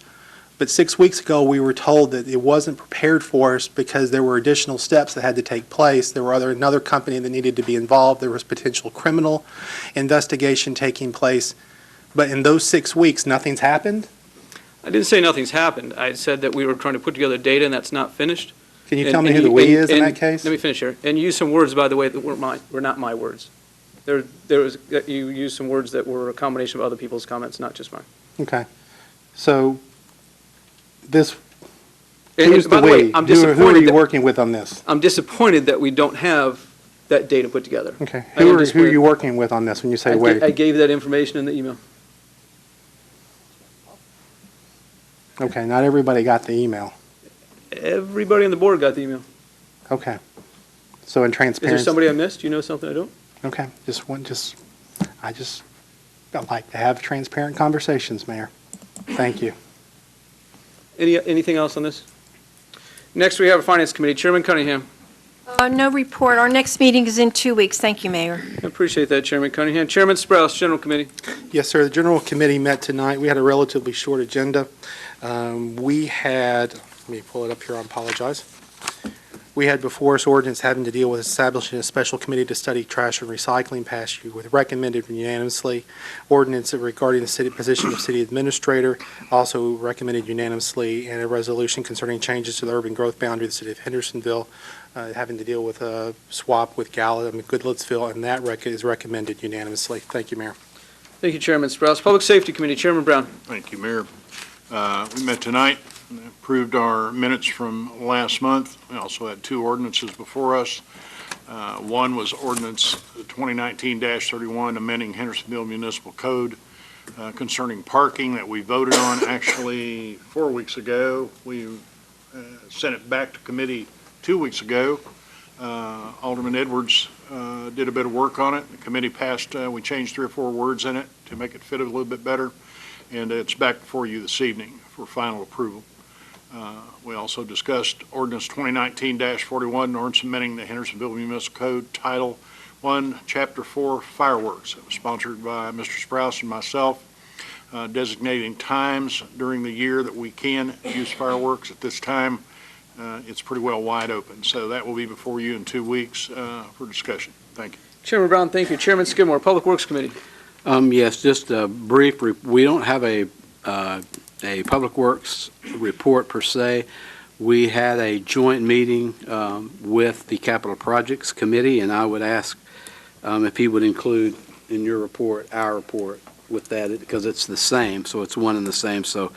But 6 weeks ago, we were told that it wasn't prepared for us because there were additional steps that had to take place. There were another company that needed to be involved. There was potential criminal investigation taking place. But in those 6 weeks, nothing's happened? I didn't say nothing's happened. I said that we were trying to put together data and that's not finished. Can you tell me who the we is in that case? Let me finish here. And use some words, by the way, that were not my words. There was, you used some words that were a combination of other people's comments, not just mine. Okay. So this, And who's by the the way, we? I'm Who are disappointed you that- working with on this? I'm disappointed that we don't have that data put together. Okay. I am Who are disappointed. you working with on this when you say we? I gave that information in the email. Okay, not everybody got the email. Everybody on the board got the email. Okay. So in Is transparency. there somebody I missed? You know something I don't? Okay, I like to have transparent conversations, Mayor. Thank you. Anything else on this? Next, we have a Finance Committee. Chairman Cunningham. No report. Our next meeting is in 2 weeks. Thank you, Mayor. I appreciate that, Chairman Cunningham. Chairman Sprouse, General Committee. Yes, sir. The General Committee met tonight. We had a relatively short agenda. We had, let me pull it up here, I apologize. We had before us ordinance having to deal with establishing a special committee to study trash and recycling past year with recommended unanimously. Ordinance regarding the city position of city administrator also recommended unanimously, and a resolution concerning changes to the urban growth boundary of the city of Hendersonville, having to deal with a swap with Goodlettsville, and that is recommended unanimously. Thank you, Mayor. Thank you, Chairman Sprouse. Public Safety Committee, Chairman Brown. Thank you, Mayor. We met tonight, and approved our minutes from last month. We also had two ordinances before us. One was ordinance 2019-31, amending Hendersonville Municipal Code concerning parking that we voted on actually 4 weeks ago. We sent it back to committee 2 weeks ago. Alderman Edwards did a bit of work on it. The committee passed, we changed 3 or 4 words in it to make it fit a little bit better, and it's back before you this evening for final approval. We also discussed ordinance 2019-41, ordinance amending the Hendersonville Municipal Code, Title 1, Chapter 4, Fireworks. It was sponsored by Mr. Sprouse and myself, designating times during the year that we can use fireworks. At this time, it's pretty well wide open. So that will be before you in 2 weeks for discussion. Thank you. Chairman Brown, thank you. Chairman Skidmore, Public Works Committee. Yes, just a brief, we don't have a Public Works report per se. We had a joint meeting with the Capital Projects Committee, and I would ask if he would include in your report, our report with that, because it's the same, so it's one and the same. So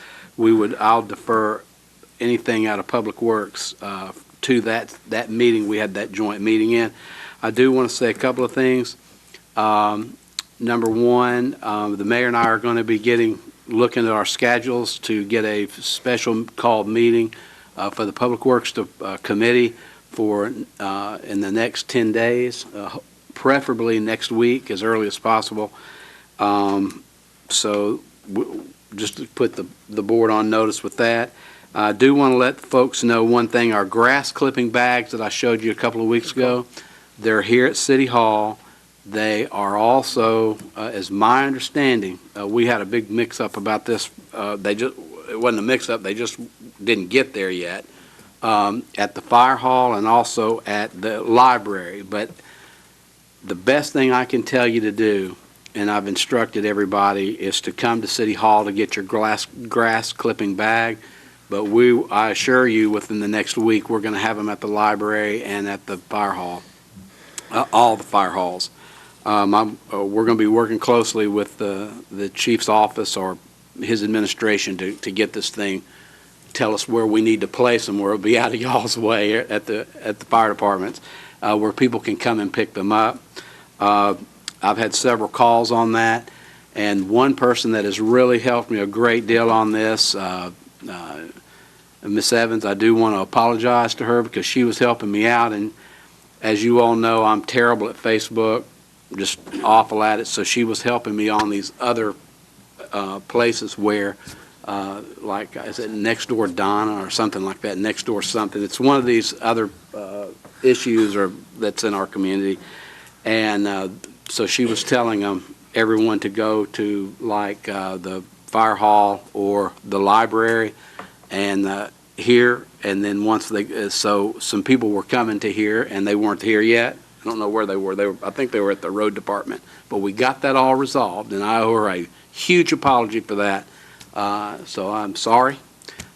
I'll defer anything out of Public Works to that meeting. We had that joint meeting in. I do want to say a couple of things. Number one, the mayor and I are going to be looking at our schedules to get a special called meeting for the Public Works Committee for in the next 10 days, preferably next week as early as possible. So just to put the board on notice with that. I do want to let folks know one thing. Our grass clipping bags that I showed you a couple of weeks ago, they're here at City Hall. They are also, as my understanding, we had a big mix-up about this. It wasn't a mix-up, they just didn't get there yet, at the fire hall and also at the library. But the best thing I can tell you to do, and I've instructed everybody, is to come to City Hall to get your grass clipping bag. But I assure you, within the next week, we're going to have them at the library and at the fire hall, all the fire halls. We're going to be working closely with the chief's office or his administration to get this thing, tell us where we need to place them, where it'll be out of y'all's way at the fire departments, where people can come and pick them up. I've had several calls on that, and one person that has really helped me a great deal on this, Miss Evans, I do want to apologize to her because she was helping me out, and as you all know, I'm terrible at Facebook, just awful at it, so she was helping me on these other places where, like I said, Next Door Donna or something like that, Next Door something. It's one of these other issues that's in our community, and so she was telling everyone to go to like the fire hall or the library and here, and then once so some people were coming to here and they weren't here yet. I don't know where they were. I think they were at the road department, but we got that all resolved, and I owe her a huge apology for that. So I'm sorry,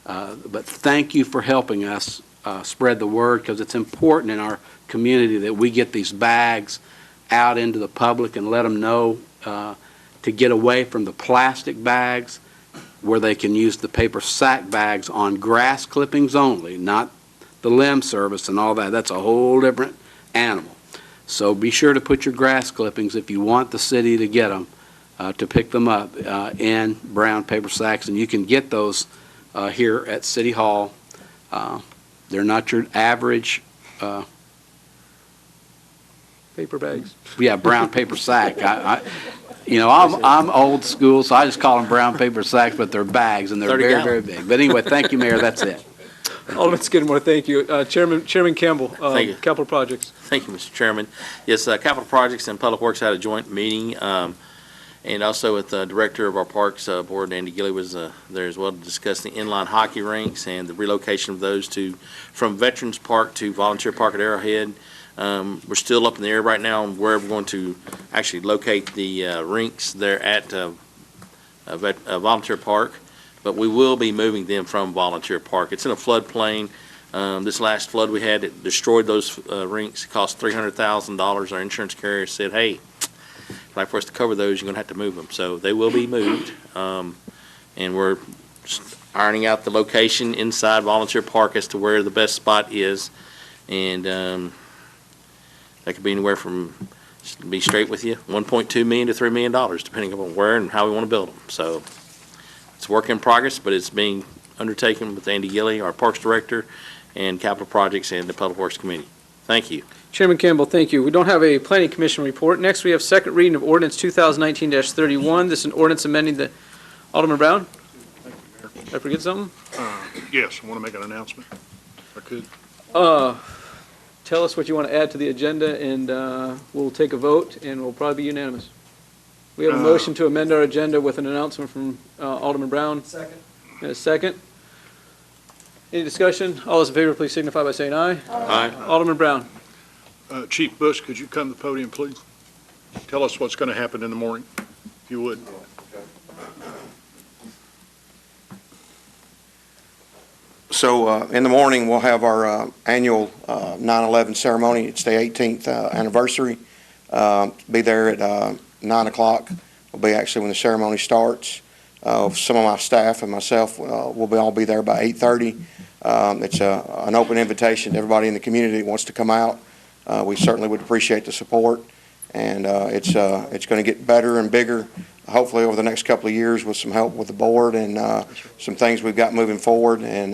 but thank you for helping us spread the word, because it's important in our community that we get these bags out into the public and let them know to get away from the plastic bags, where they can use the paper sack bags on grass clippings only, not the limb service and all that. That's a whole different animal. So be sure to put your grass clippings, if you want the city to get them, to pick them up in brown paper sacks. And you can get those here at City Hall. They're not your average Paper bags. yeah, brown paper sack. I'm old school, so I just call them brown paper sacks, but they're bags, and they're 30 very, gallon. very big. But anyway, thank you, Mayor, that's it. Alderman Skidmore, thank you. Chairman Campbell, Thank you. Capital Projects. Thank you, Mr. Chairman. Yes, Capital Projects and Public Works had a joint meeting, and also with the director of our Parks Board, Andy Gilley, was there as well to discuss the inline hockey rinks and the relocation of those from Veterans Park to Volunteer Park at Arrowhead. We're still up in the air right now on where we're going to actually locate the rinks there at Volunteer Park, but we will be moving them from Volunteer Park. It's in a floodplain. This last flood we had, it destroyed those rinks. It cost $300,000. Our insurance carrier said, hey, if like for us to cover those, you're going to have to move them. So they will be moved, and we're ironing out the location inside Volunteer Park as to where the best spot is, and that could be anywhere from, to be straight with you, $1.2 million to $3 million, depending upon where and how we want to build them. So it's a work in progress, but it's being undertaken with Andy Gilley, our Parks Director, and Capital Projects and the Public Works Committee. Thank you. Chairman Campbell, thank you. We don't have a Planning Commission report. Next, we have second reading of ordinance 2019-31. This is an ordinance amending the, Alderman Brown? Did I forget something? Yes, I want to make an announcement, if I could. Tell us what you want to add to the agenda, and we'll take a vote, and we'll probably be unanimous. We have a motion to amend our agenda with an announcement from Alderman Brown. Second. And a second. Any discussion? All those in favor, please signify by saying aye. Aye. Alderman Brown. Chief Bush, could you come to the podium, please? Tell us what's going to happen in the morning, if you would. So in the morning, we'll have our annual 9/11 ceremony. It's the 18th anniversary. Be there at 9 o'clock. Will be actually when the ceremony starts. Some of my staff and myself will all be there by 8:30. It's an open invitation to everybody in the community that wants to come out. We certainly would appreciate the support, and it's going to get better and bigger, hopefully over the next couple of years, with some help with the board and some things we've got moving forward. And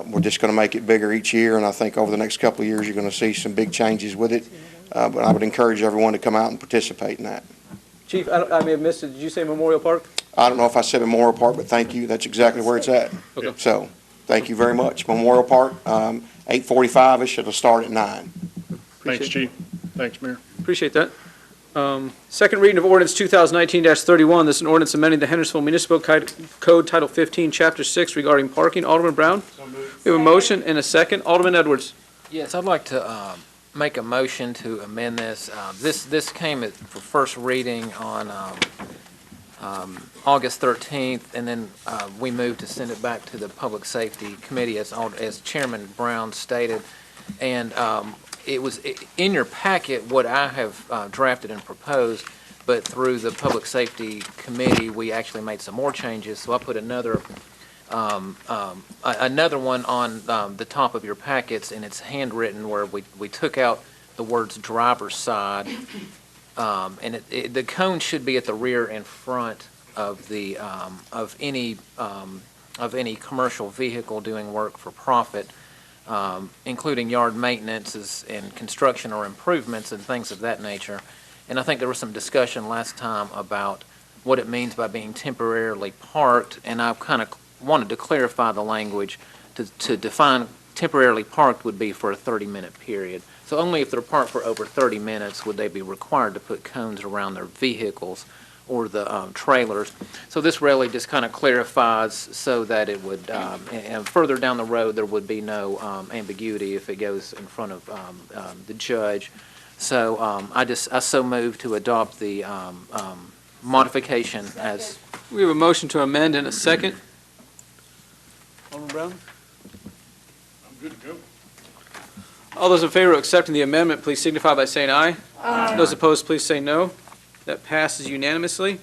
we're just going to make it bigger each year, and I think over the next couple of years you're going to see some big changes with it. But I would encourage everyone to come out and participate in that. Chief, I may have missed it. Did you say Memorial Park? I don't know if I said Memorial Park, but thank you. That's exactly where it's at. Okay. So thank you very much. Memorial Park, 8:45-ish. It'll start at 9. Thanks, Chief. Thanks, Mayor. Appreciate that. Second reading of ordinance 2019-31. This is an ordinance amending the Hendersonville Municipal Code Title 15, Chapter 6 regarding parking. Alderman Brown? We have a motion and a second. Alderman Edwards? Yes, I'd like to make a motion to amend this. This came for first reading on August 13th, and then we moved to send it back to the Public Safety Committee, as Chairman Brown stated. And it was in your packet what I have drafted and proposed, but through the Public Safety Committee, we actually made some more changes. So I put another one on the top of your packets, and it's handwritten, where we took out the words driver's side, and the cone should be at the rear and front of the of any commercial vehicle doing work for profit, including yard maintenance and construction or improvements and things of that nature. And I think there was some discussion last time about what it means by being temporarily parked, and I kind of wanted to clarify the language to define temporarily parked would be for a 30-minute period. So only if they're parked for over 30 minutes would they be required to put cones around their vehicles or the trailers. So this really just kind of clarifies so that it would, and further down the road, there would be no ambiguity if it goes in front of the judge. So I so move to adopt the modification as. We have a motion to amend and a second. Alderman Brown? I'm good to go. All those in favor of accepting the amendment, please signify by saying aye. Aye. Those opposed, please say no. That passes unanimously.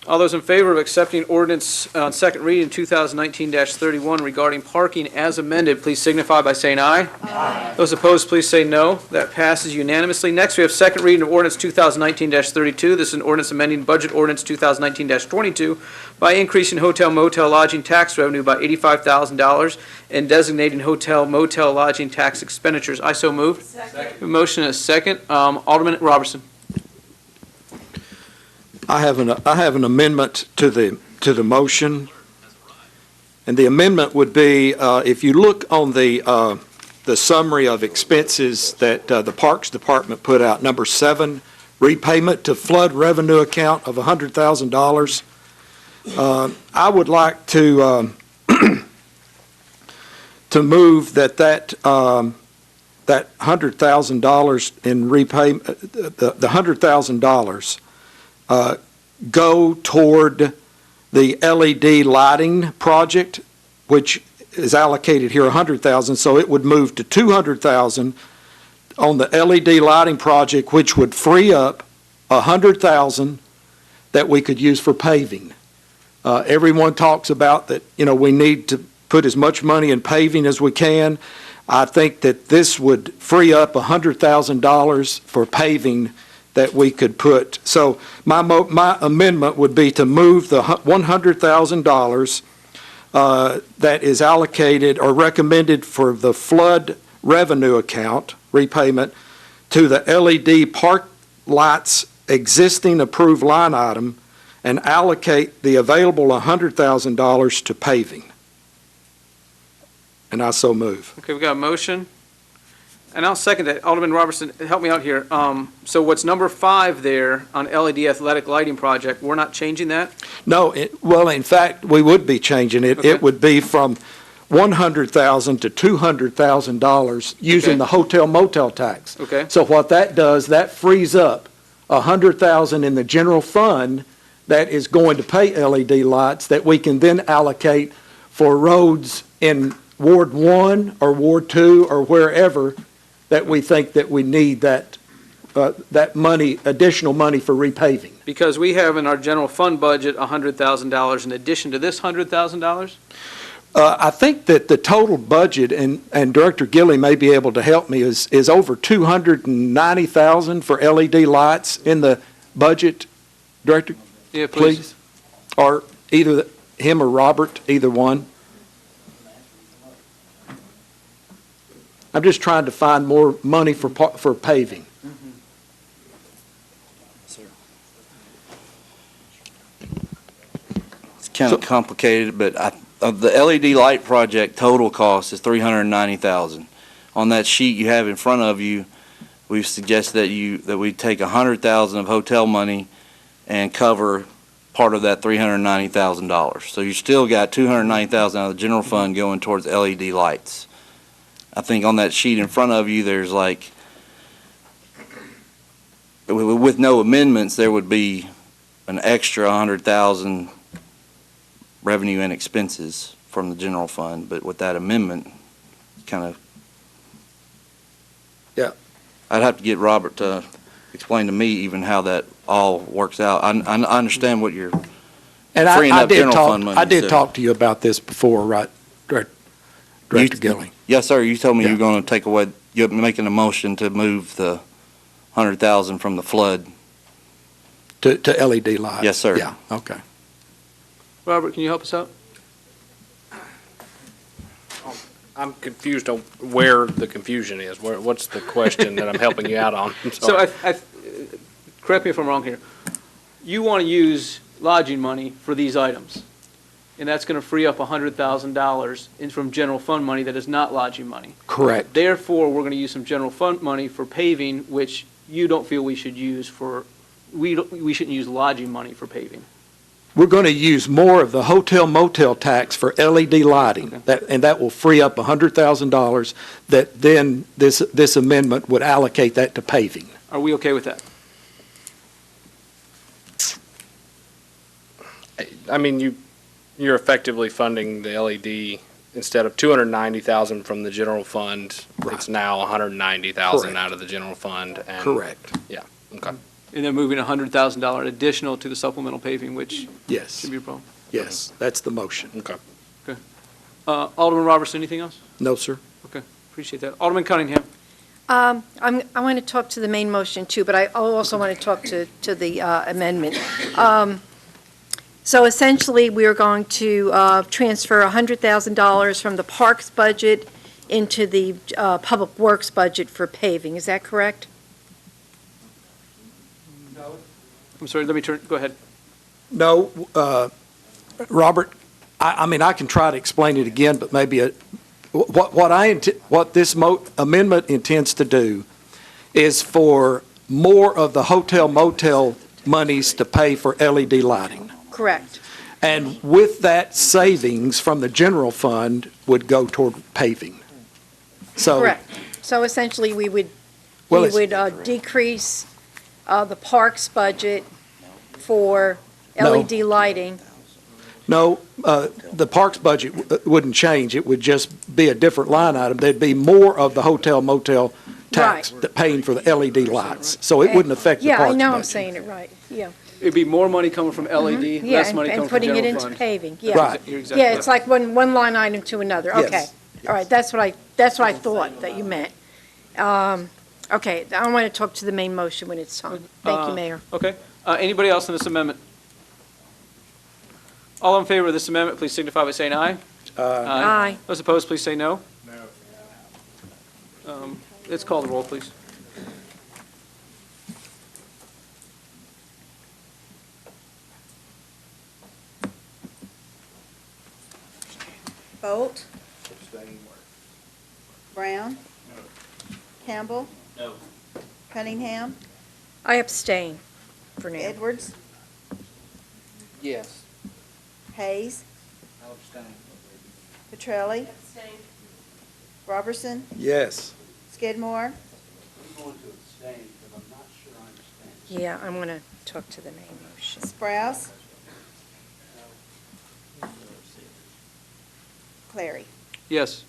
All those in favor of accepting ordinance on second reading 2019-31 regarding parking as amended, please signify by saying aye. Aye. Those opposed, please say no. That passes unanimously. Next, we have second reading of ordinance 2019-32. This is an ordinance amending budget ordinance 2019-22 by increasing hotel motel lodging tax revenue by $85,000 and designating hotel motel lodging tax expenditures. I so move. Second. A motion and a second. Alderman Robertson. I have an amendment to the motion. And the amendment would be, if you look on the summary of expenses that the Parks Department put out, number 7, repayment to flood revenue account of $100,000. I would like to to move that $100,000 in repayment, the $100,000 go toward the LED lighting project, which is allocated here $100,000, so it would move to $200,000 on the LED lighting project, which would free up $100,000 that we could use for paving. Everyone talks about that, we need to put as much money in paving as we can. I think that this would free up $100,000 for paving that we could put. So my amendment would be to move the $100,000 that is allocated or recommended for the flood revenue account repayment to the LED park lights existing approved line item and allocate the available $100,000 to paving. And I so move. Okay, we've got a motion. And I'll second that. Alderman Robertson, help me out here. So what's number 5 there on LED athletic lighting project, we're not changing that? No, well, in fact, we would be changing it. Okay. It would be from $100,000 to $200,000 using the hotel motel tax. Okay. So what that does, that frees up $100,000 in the general fund that is going to pay LED lights that we can then allocate for roads in Ward 1 or Ward 2 or wherever that we think that we need that money, additional money for repaving. Because we have in our general fund budget $100,000 in addition to this $100,000? I think that the total budget, and Director Gilly may be able to help me, is over $290,000 for LED lights in the budget. Director? Yeah, please. Or either him or Robert, either one. I'm just trying to find more money for paving. It's kind of complicated, but of the LED light project, total cost is $390,000. On that sheet you have in front of you, we've suggested that we take $100,000 of hotel money and cover part of that $390,000. So you still got $290,000 out of the general fund going towards LED lights. I think on that sheet in front of you, there's like, with no amendments, there would be an extra $100,000 revenue and expenses from the general fund, but with that amendment, kind of. Yeah. I'd have to get Robert to explain to me even how that all works out. I understand what you're freeing up general fund money. I did talk to you about this before, right, Director Gilly? Yes, sir. You told me you were going to take away, you're making a motion to move the $100,000 from the flood. To LED lights? Yes, sir. Yeah, okay. Robert, can you help us out? I'm confused on where the confusion is. What's the question that I'm helping you out on? I'm So sorry. correct me if I'm wrong here. You want to use lodging money for these items, and that's going to free up $100,000 from general fund money that is not lodging money. Correct. Therefore, we're going to use some general fund money for paving, which you don't feel we should use for, we shouldn't use lodging money for paving. We're going to use more of the hotel motel tax for LED lighting, and that will free up $100,000 that then this amendment would allocate that to paving. Are we okay with that? I mean, you're effectively funding the LED instead of 290,000 from the general fund, it's now 190,000 Correct. out of the general fund. And Correct. Yeah, okay. And then moving $100,000 additional to the supplemental paving, which Yes, should be a problem. yes, that's the motion. Okay. Alderman Robertson, anything else? No, sir. Okay, appreciate that. Alderman Cunningham? I want to talk to the main motion too, but I also want to talk to the amendment. So essentially, we are going to transfer $100,000 from the Parks budget into the Public Works budget for paving. Is that correct? I'm sorry, let me go ahead. No, Robert, I mean, I can try to explain it again, but maybe what this amendment intends to do is for more of the hotel motel monies to pay for LED lighting. Correct. And with that, savings from the general fund would go toward paving. So, Correct. So essentially, we would Well, decrease the Parks budget for No. LED lighting. no, the parks budget wouldn't change. It would just be a different line item. There'd be more of the hotel motel tax paying for the LED lights. So it wouldn't affect the parks Yeah, budget. I know I'm saying it right, yeah. It'd be more money coming from LED, Yeah, less money coming and from putting it general into fund. paving, yeah. Right. You're exactly Yeah, right. it's like one line item to another, Yes. okay. All right, that's what I thought that you meant. Okay, I want to talk to the main motion when it's time. Thank you, Mayor. Okay. Anybody else on this amendment? All in favor of this amendment, please signify by saying aye. Aye. Those opposed, please say no. No. Let's call the roll, please. Bolt. Brown. Campbell. No. Cunningham. I abstain for now. Edwards. Yes. Hayes. I'll abstain. Petrelli. Robertson. Yes. Skidmore. Yeah, I'm going to talk to the main motion. Sprouse. Clary. Yes.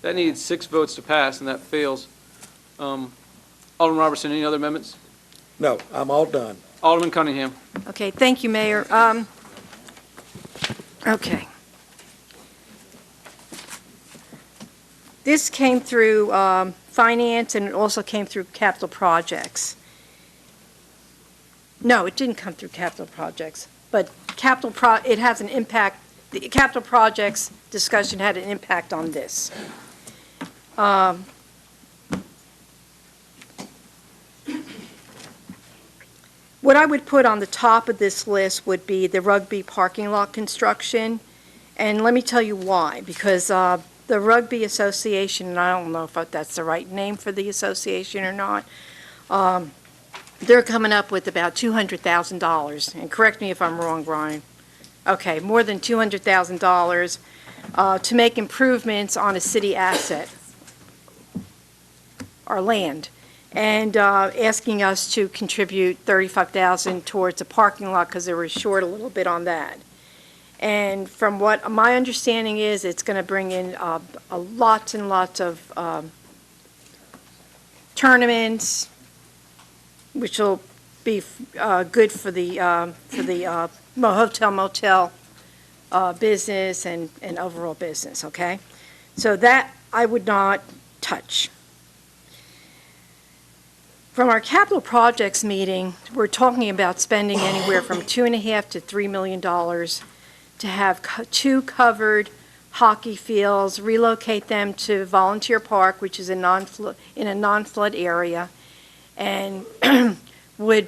That needed 6 votes to pass, and that fails. Alderman Robertson, any other amendments? No, I'm all done. Alderman Cunningham? Okay, thank you, Mayor. Okay. This came through finance, and it also came through capital projects. No, it didn't come through capital projects, but it has an impact. The capital projects discussion had an impact on this. What I would put on the top of this list would be the rugby parking lot construction, and let me tell you why. Because the Rugby Association, and I don't know if that's the right name for the association or not, they're coming up with about $200,000, and correct me if I'm wrong, Brian. Okay, more than $200,000 to make improvements on a city asset, our land, and asking us to contribute $35,000 towards a parking lot because they were short a little bit on that. And from what my understanding is, it's going to bring in lots and lots of tournaments, which will be good for the hotel motel business and overall business. Okay, so that I would not touch. From our capital projects meeting, we're talking about spending anywhere from $2.5 to $3 million to have 2 covered hockey fields, relocate them to Volunteer Park, which is in a non-flood area, and would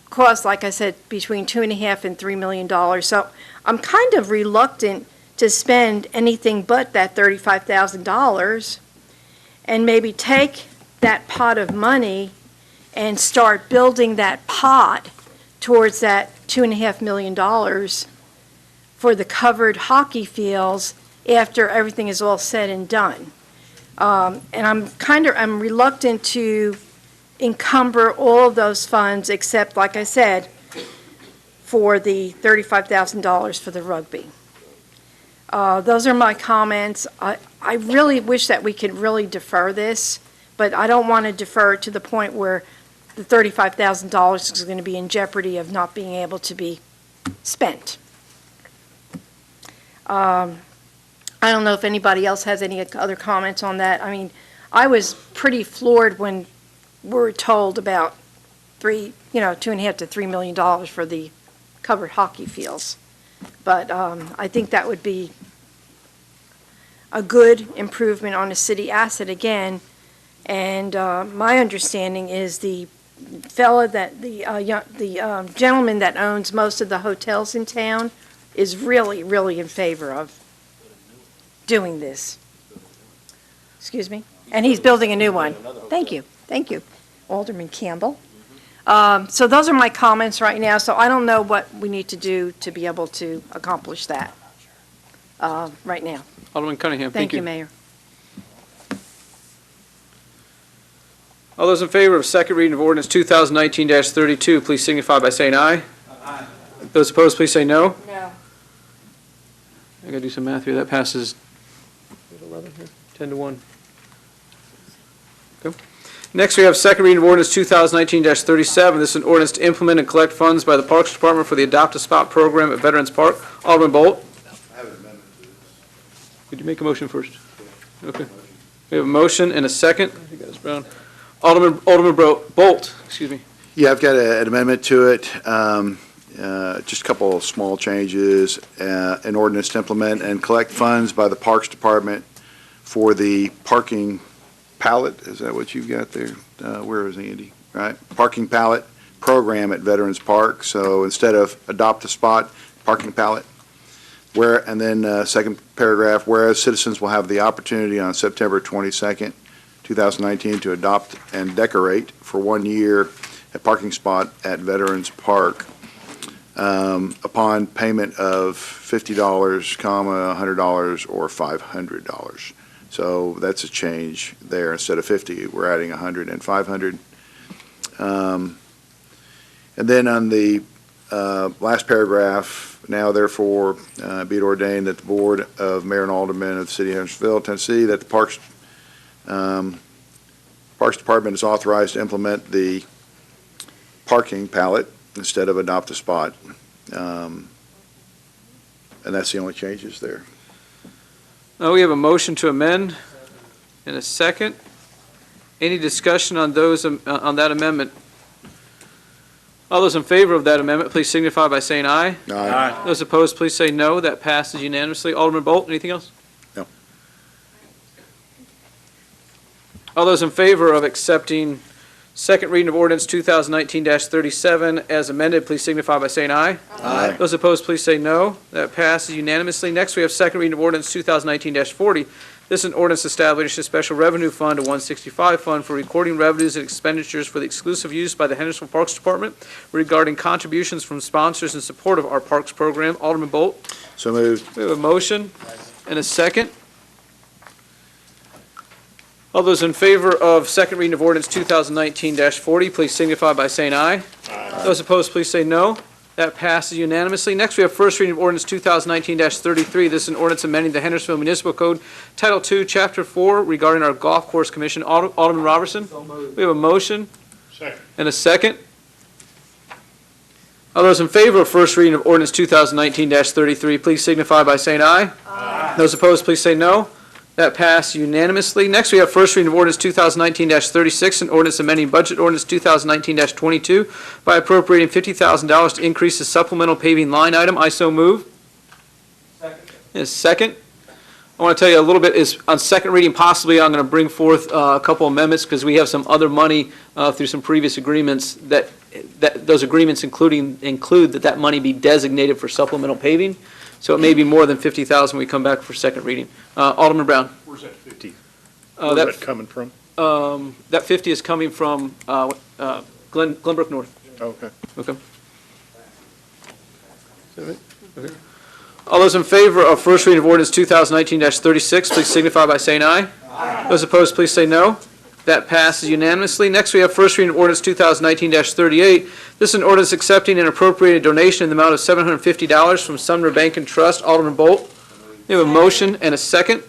cost, like I said, between $2.5 and $3 million. So I'm kind of reluctant to spend anything but that $35,000 and maybe take that pot of money and start building that pot towards that $2.5 million for the covered hockey fields after everything is all said and done. And I'm reluctant to encumber all of those funds, except, like I said, for the $35,000 for the rugby. Those are my comments. I really wish that we could really defer this, but I don't want to defer it to the point where the $35,000 is going to be in jeopardy of not being able to be spent. I don't know if anybody else has any other comments on that. I mean, I was pretty floored when we were told about $2.5 to $3 million for the covered hockey fields. But I think that would be a good improvement on a city asset again. And my understanding is the gentleman that owns most of the hotels in town is really, really in favor of doing this. Excuse me? And he's building a new one. Thank you. Thank you, Alderman Campbell. So those are my comments right now. So I don't know what we need to do to be able to accomplish that right now. Alderman Cunningham, thank you. Thank you, Mayor. All those in favor of second reading of ordinance 2019-32, please signify by saying aye. Aye. Those opposed, please say no. No. I gotta do some math here. That passes 10 to 1. Okay. Next, we have second reading of ordinance 2019-37. This is an ordinance to implement and collect funds by the Parks Department for the Adopt a Spot program at Veterans Park. Alderman Bolt. I have an amendment to this. Could you make a motion first? Okay. We have a motion and a second. I think that was Brown. Alderman Bolt, excuse me. Yeah, I've got an amendment to it. Just a couple of small changes. An ordinance to implement and collect funds by the Parks Department for the parking pallet. Is that what you've got there? Where is Andy? Right? Parking pallet program at Veterans Park. So instead of adopt a spot, parking pallet. And then second paragraph, whereas citizens will have the opportunity on September 22nd, 2019 to adopt and decorate for 1 year a parking spot at Veterans Park upon payment of $50, $100, or $500. So that's a change there. Instead of 50, we're adding 100 and 500. And then on the last paragraph, now therefore be it ordained that the Board of Mayor and Aldermen of the City of Hendersonville, Tennessee, that the Parks Department is authorized to implement the parking pallet instead of adopt a spot. And that's the only changes there. We have a motion to amend and a second. Any discussion on those, on that amendment? All those in favor of that amendment, please signify by saying aye. Aye. Those opposed, please say no. That passes unanimously. Alderman Bolt, anything else? No. All those in favor of accepting second reading of ordinance 2019-37 as amended, please signify by saying aye. Aye. Those opposed, please say no. That passes unanimously. Next, we have second reading of ordinance 2019-40. This is an ordinance establishing a special revenue fund, a 165 fund for recording revenues and expenditures for the exclusive use by the Hendersonville Parks Department regarding contributions from sponsors in support of our parks program. Alderman Bolt. So moved. We have a motion and a second. All those in favor of second reading of ordinance 2019-40, please signify by saying aye. Aye. Those opposed, please say no. That passes unanimously. Next, we have first reading of ordinance 2019-33. This is an ordinance amending the Hendersonville Municipal Code, Title II, Chapter 4, regarding our Golf Course Commission. Alderman Robertson? We have a motion and a second. All those in favor of first reading of ordinance 2019-33, please signify by saying aye. Aye. Those opposed, please say no. That passed unanimously. Next, we have first reading of ordinance 2019-36, an ordinance amending budget ordinance 2019-22 by appropriating $50,000 to increase the supplemental paving line item. I so move. Second. Second. I want to tell you a little bit is on second reading. Possibly, I'm going to bring forth a couple amendments because we have some other money through some previous agreements that those agreements include that money be designated for supplemental paving. So it may be more than $50,000 when we come back for second reading. Alderman Brown. Where's that 50? Where's that coming from? That 50 is coming from Glenbrook North. Okay. Okay. Is that right? Okay. All those in favor of first reading of ordinance 2019-36, please signify by saying aye. Aye. Those opposed, please say no. That passes unanimously. Next, we have first reading of ordinance 2019-38. This is an ordinance accepting an appropriated donation in the amount of $750 from Sumner Bank and Trust. Alderman Bolt. We have a motion and a second.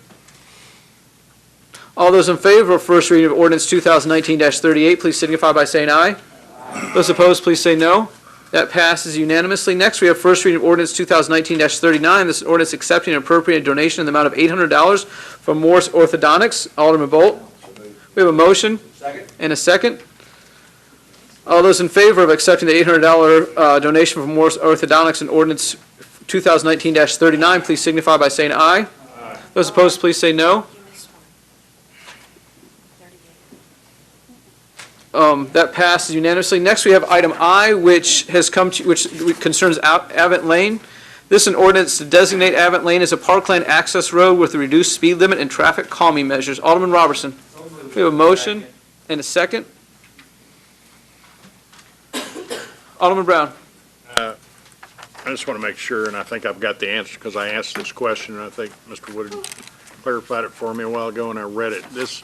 All those in favor of first reading of ordinance 2019-38, please signify by saying aye. Those opposed, please say no. That passes unanimously. Next, we have first reading of ordinance 2019-39. This is an ordinance accepting an appropriated donation in the amount of $800 from Morris Orthodontics. Alderman Bolt. We have a motion and a second. All those in favor of accepting the $800 donation from Morris Orthodontics in ordinance 2019-39, please signify by saying aye. Those opposed, please say no. That passes unanimously. Next, we have item I, which concerns Avent Lane. This is an ordinance to designate Avent Lane as a parkland access road with a reduced speed limit and traffic calming measures. Alderman Robertson. We have a motion and a second. Alderman Brown. I just want to make sure, and I think I've got the answer because I asked this question, and I think Mr. Wood clarified it for me a while ago, and I read it. This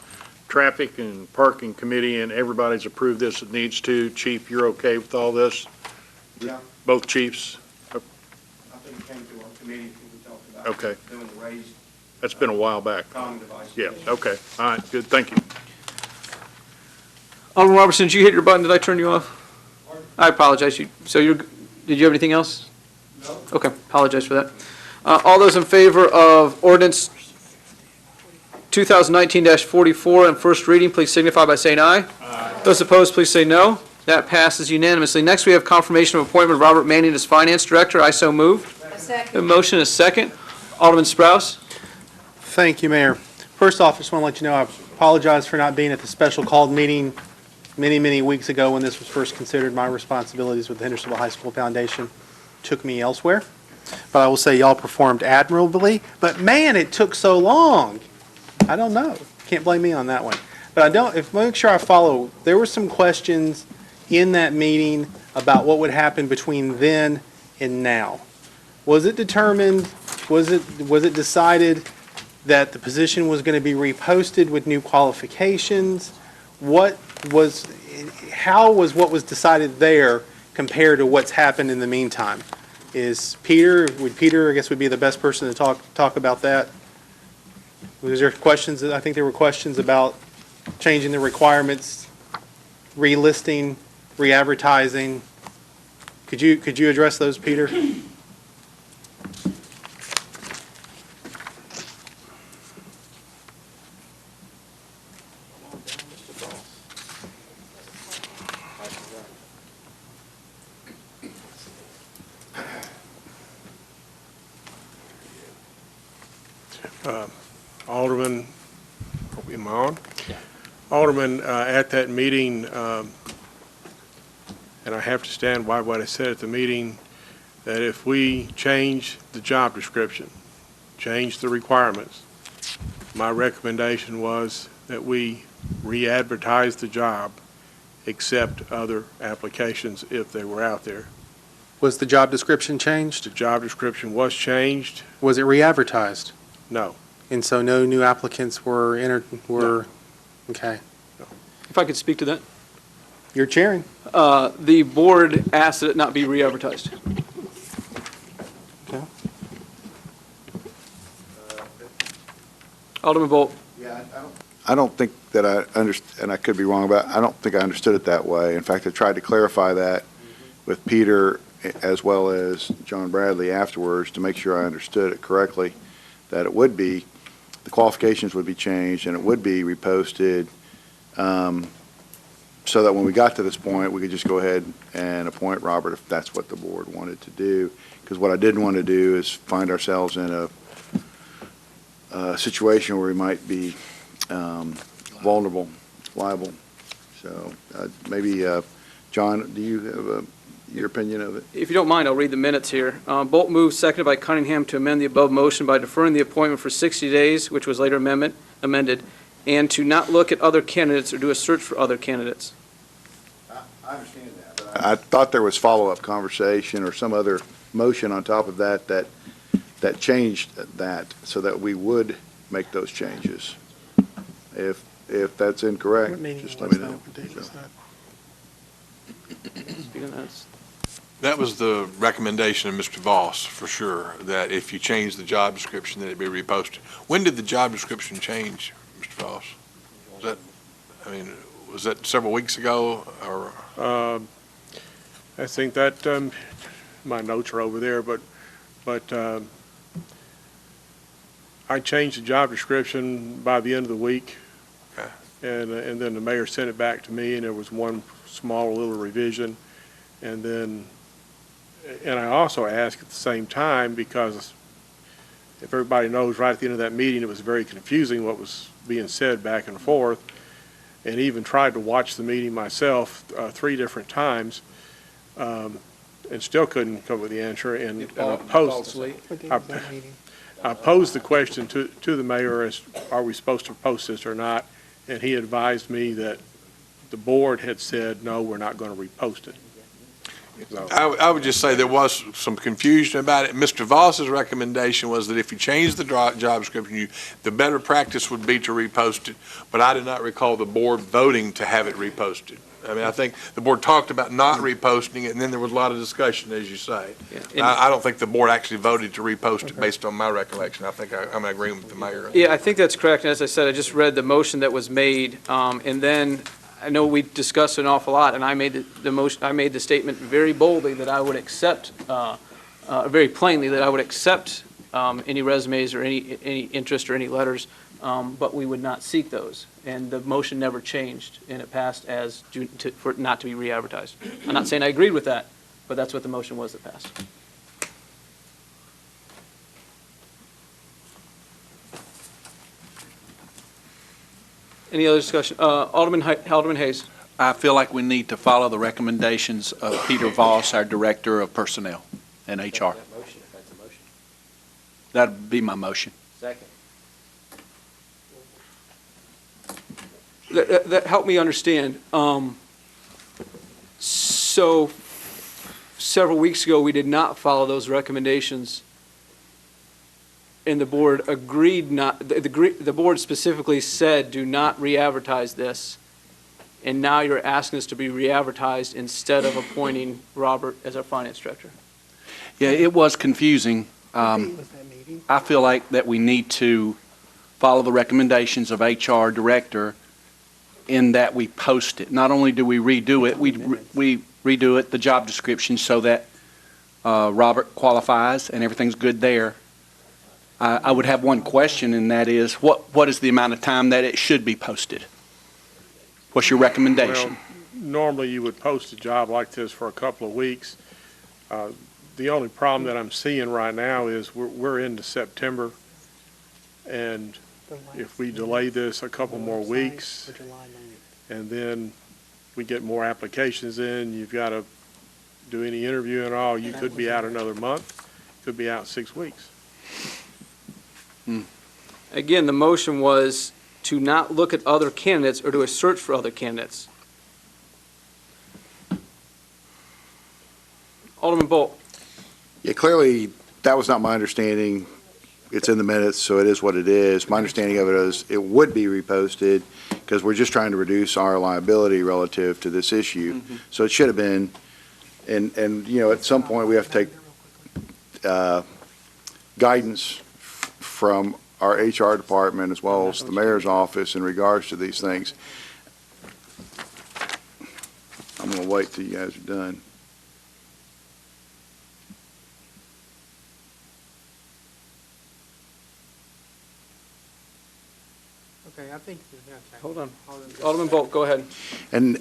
traffic and parking committee, and everybody's approved this. It needs to. Chief, you're okay with all this? Yeah. Both chiefs? I think it came to our committee we talked about. Okay. Doing the raised That's been a while back. calming device. Yeah, okay. All right, good. Thank you. Alderman Robertson, did you hit your button? Did I turn you off? I apologize. Did you have anything else? No. Okay, apologize for that. All those in favor of ordinance 2019-44 on first reading, please signify by saying aye. Aye. Those opposed, please say no. That passes unanimously. Next, we have confirmation of appointment of Robert Manning as Finance Director. I so move. A second. A motion is second. Alderman Sprouse. Thank you, Mayor. First off, I just want to let you know I apologize for not being at the special called meeting many weeks ago when this was first considered. My responsibilities with the Hendersonville High School Foundation took me elsewhere. But I will say y'all performed admirably. But man, it took so long. I don't know. Can't blame me on that one. But make sure I follow. There were some questions in that meeting about what would happen between then and now. Was it determined, was it decided that the position was going to be reposted with new qualifications? How was what was decided there compared to what's happened in the meantime? Would Peter, I guess, would be the best person to talk about that? Was there questions? I think there were questions about changing the requirements, relisting, re-advertising. Could you address those, Peter? Alderman, am I on? Yeah. Alderman, at that meeting, and I have to stand by what I said at the meeting, that if we change the job description, change the requirements, my recommendation was that we re-advertise the job, accept other applications if they were out there. Was the job description changed? The job description was changed. Was it re-advertised? No. And so no new applicants were entered, No. Okay. If I could speak to that. You're chairing. The board asked that it not be re-advertised. Okay. Alderman Bolt. Yeah, I don't think that I understand, and I could be wrong about, I don't think I understood it that way. In fact, I tried to clarify that with Peter as well as John Bradley afterwards to make sure I understood it correctly, that it would be, the qualifications would be changed and it would be reposted, so that when we got to this point, we could just go ahead and appoint Robert if that's what the board wanted to do. Because what I didn't want to do is find ourselves in a situation where we might be vulnerable, liable. So maybe, John, do you have your opinion of it? If you don't mind, I'll read the minutes here. Bolt moved, seconded by Cunningham, to amend the above motion by deferring the appointment for 60 days, which was later amended, and to not look at other candidates or do a search for other candidates. I understand that. But I thought there was follow-up conversation or some other motion on top of that changed that so that we would make those changes. If if that's incorrect, What meeting just was let me that? know. What date was that? Speaking of that, That was the recommendation of Mr. Voss, for sure, that if you change the job description, that it be reposted. When did the job description change, Mr. Voss? Was that several weeks ago, or? I think that, my notes are over there, but I changed the job description by the end of the week. Okay. And then the mayor sent it back to me, and there was one small little revision. And I also asked at the same time, because if everybody knows, right at the end of that meeting, it was very confusing what was being said back and forth, and even tried to watch the meeting myself 3 different times, and still couldn't come up with the answer. And I posed the question to the mayor as, are we supposed to post this or not? And he advised me that the board had said, no, we're not going to repost it. So, I would just say there was some confusion about it. Mr. Voss's recommendation was that if you change the job description, the better practice would be to repost it, but I did not recall the board voting to have it reposted. I mean, I think the board talked about not reposting it, and then there was a lot of discussion, as you say. Yeah. I don't think the board actually voted to repost it based on my recollection. I think I'm in agreement with the mayor. Yeah, I think that's correct. And as I said, I just read the motion that was made, and then I know we discussed an awful lot, and I made the motion. I made the statement very boldly that I would accept, very plainly, that I would accept any resumes or any interest or any letters, but we would not seek those. And the motion never changed, and it passed as for it not to be re-advertised. I'm not saying I agreed with that, but that's what the motion was that passed. Any other discussion? Alderman Hayes. I feel like we need to follow the recommendations of Peter Voss, our Director of Personnel and HR. That motion, if that's a motion. That'd be my motion. Second. That helped me understand. So several weeks ago, we did not follow those recommendations, and the board agreed not, the board specifically said, do not re-advertise this, and now you're asking us to be re-advertised instead of appointing Robert as our finance director. Yeah, it was confusing. I feel like that we need to follow the recommendations of HR Director in that we post it. Not only do we redo it, we redo it, the job description, so that Robert qualifies and everything's good there. I would have one question, and that is, what is the amount of time that it should be posted? What's your recommendation? Well, normally you would post a job like this for a couple of weeks. The only problem that I'm seeing right now is we're into September, and if we delay this a couple more weeks, and then we get more applications in, you've got to do any interview and all, you could be out another month, could be out 6 weeks. Again, the motion was to not look at other candidates or to a search for other candidates. Alderman Bolt. Yeah, clearly, that was not my understanding. It's in the minutes, so it is what it is. My understanding of it is it would be reposted because we're just trying to reduce our liability relative to this issue. So it should have been, and you know, at some point, we have to take guidance from our HR department as well as the mayor's office in regards to these things. I'm going to wait till you guys are done. Okay, I think. Hold on. Alderman Bolt, go ahead. And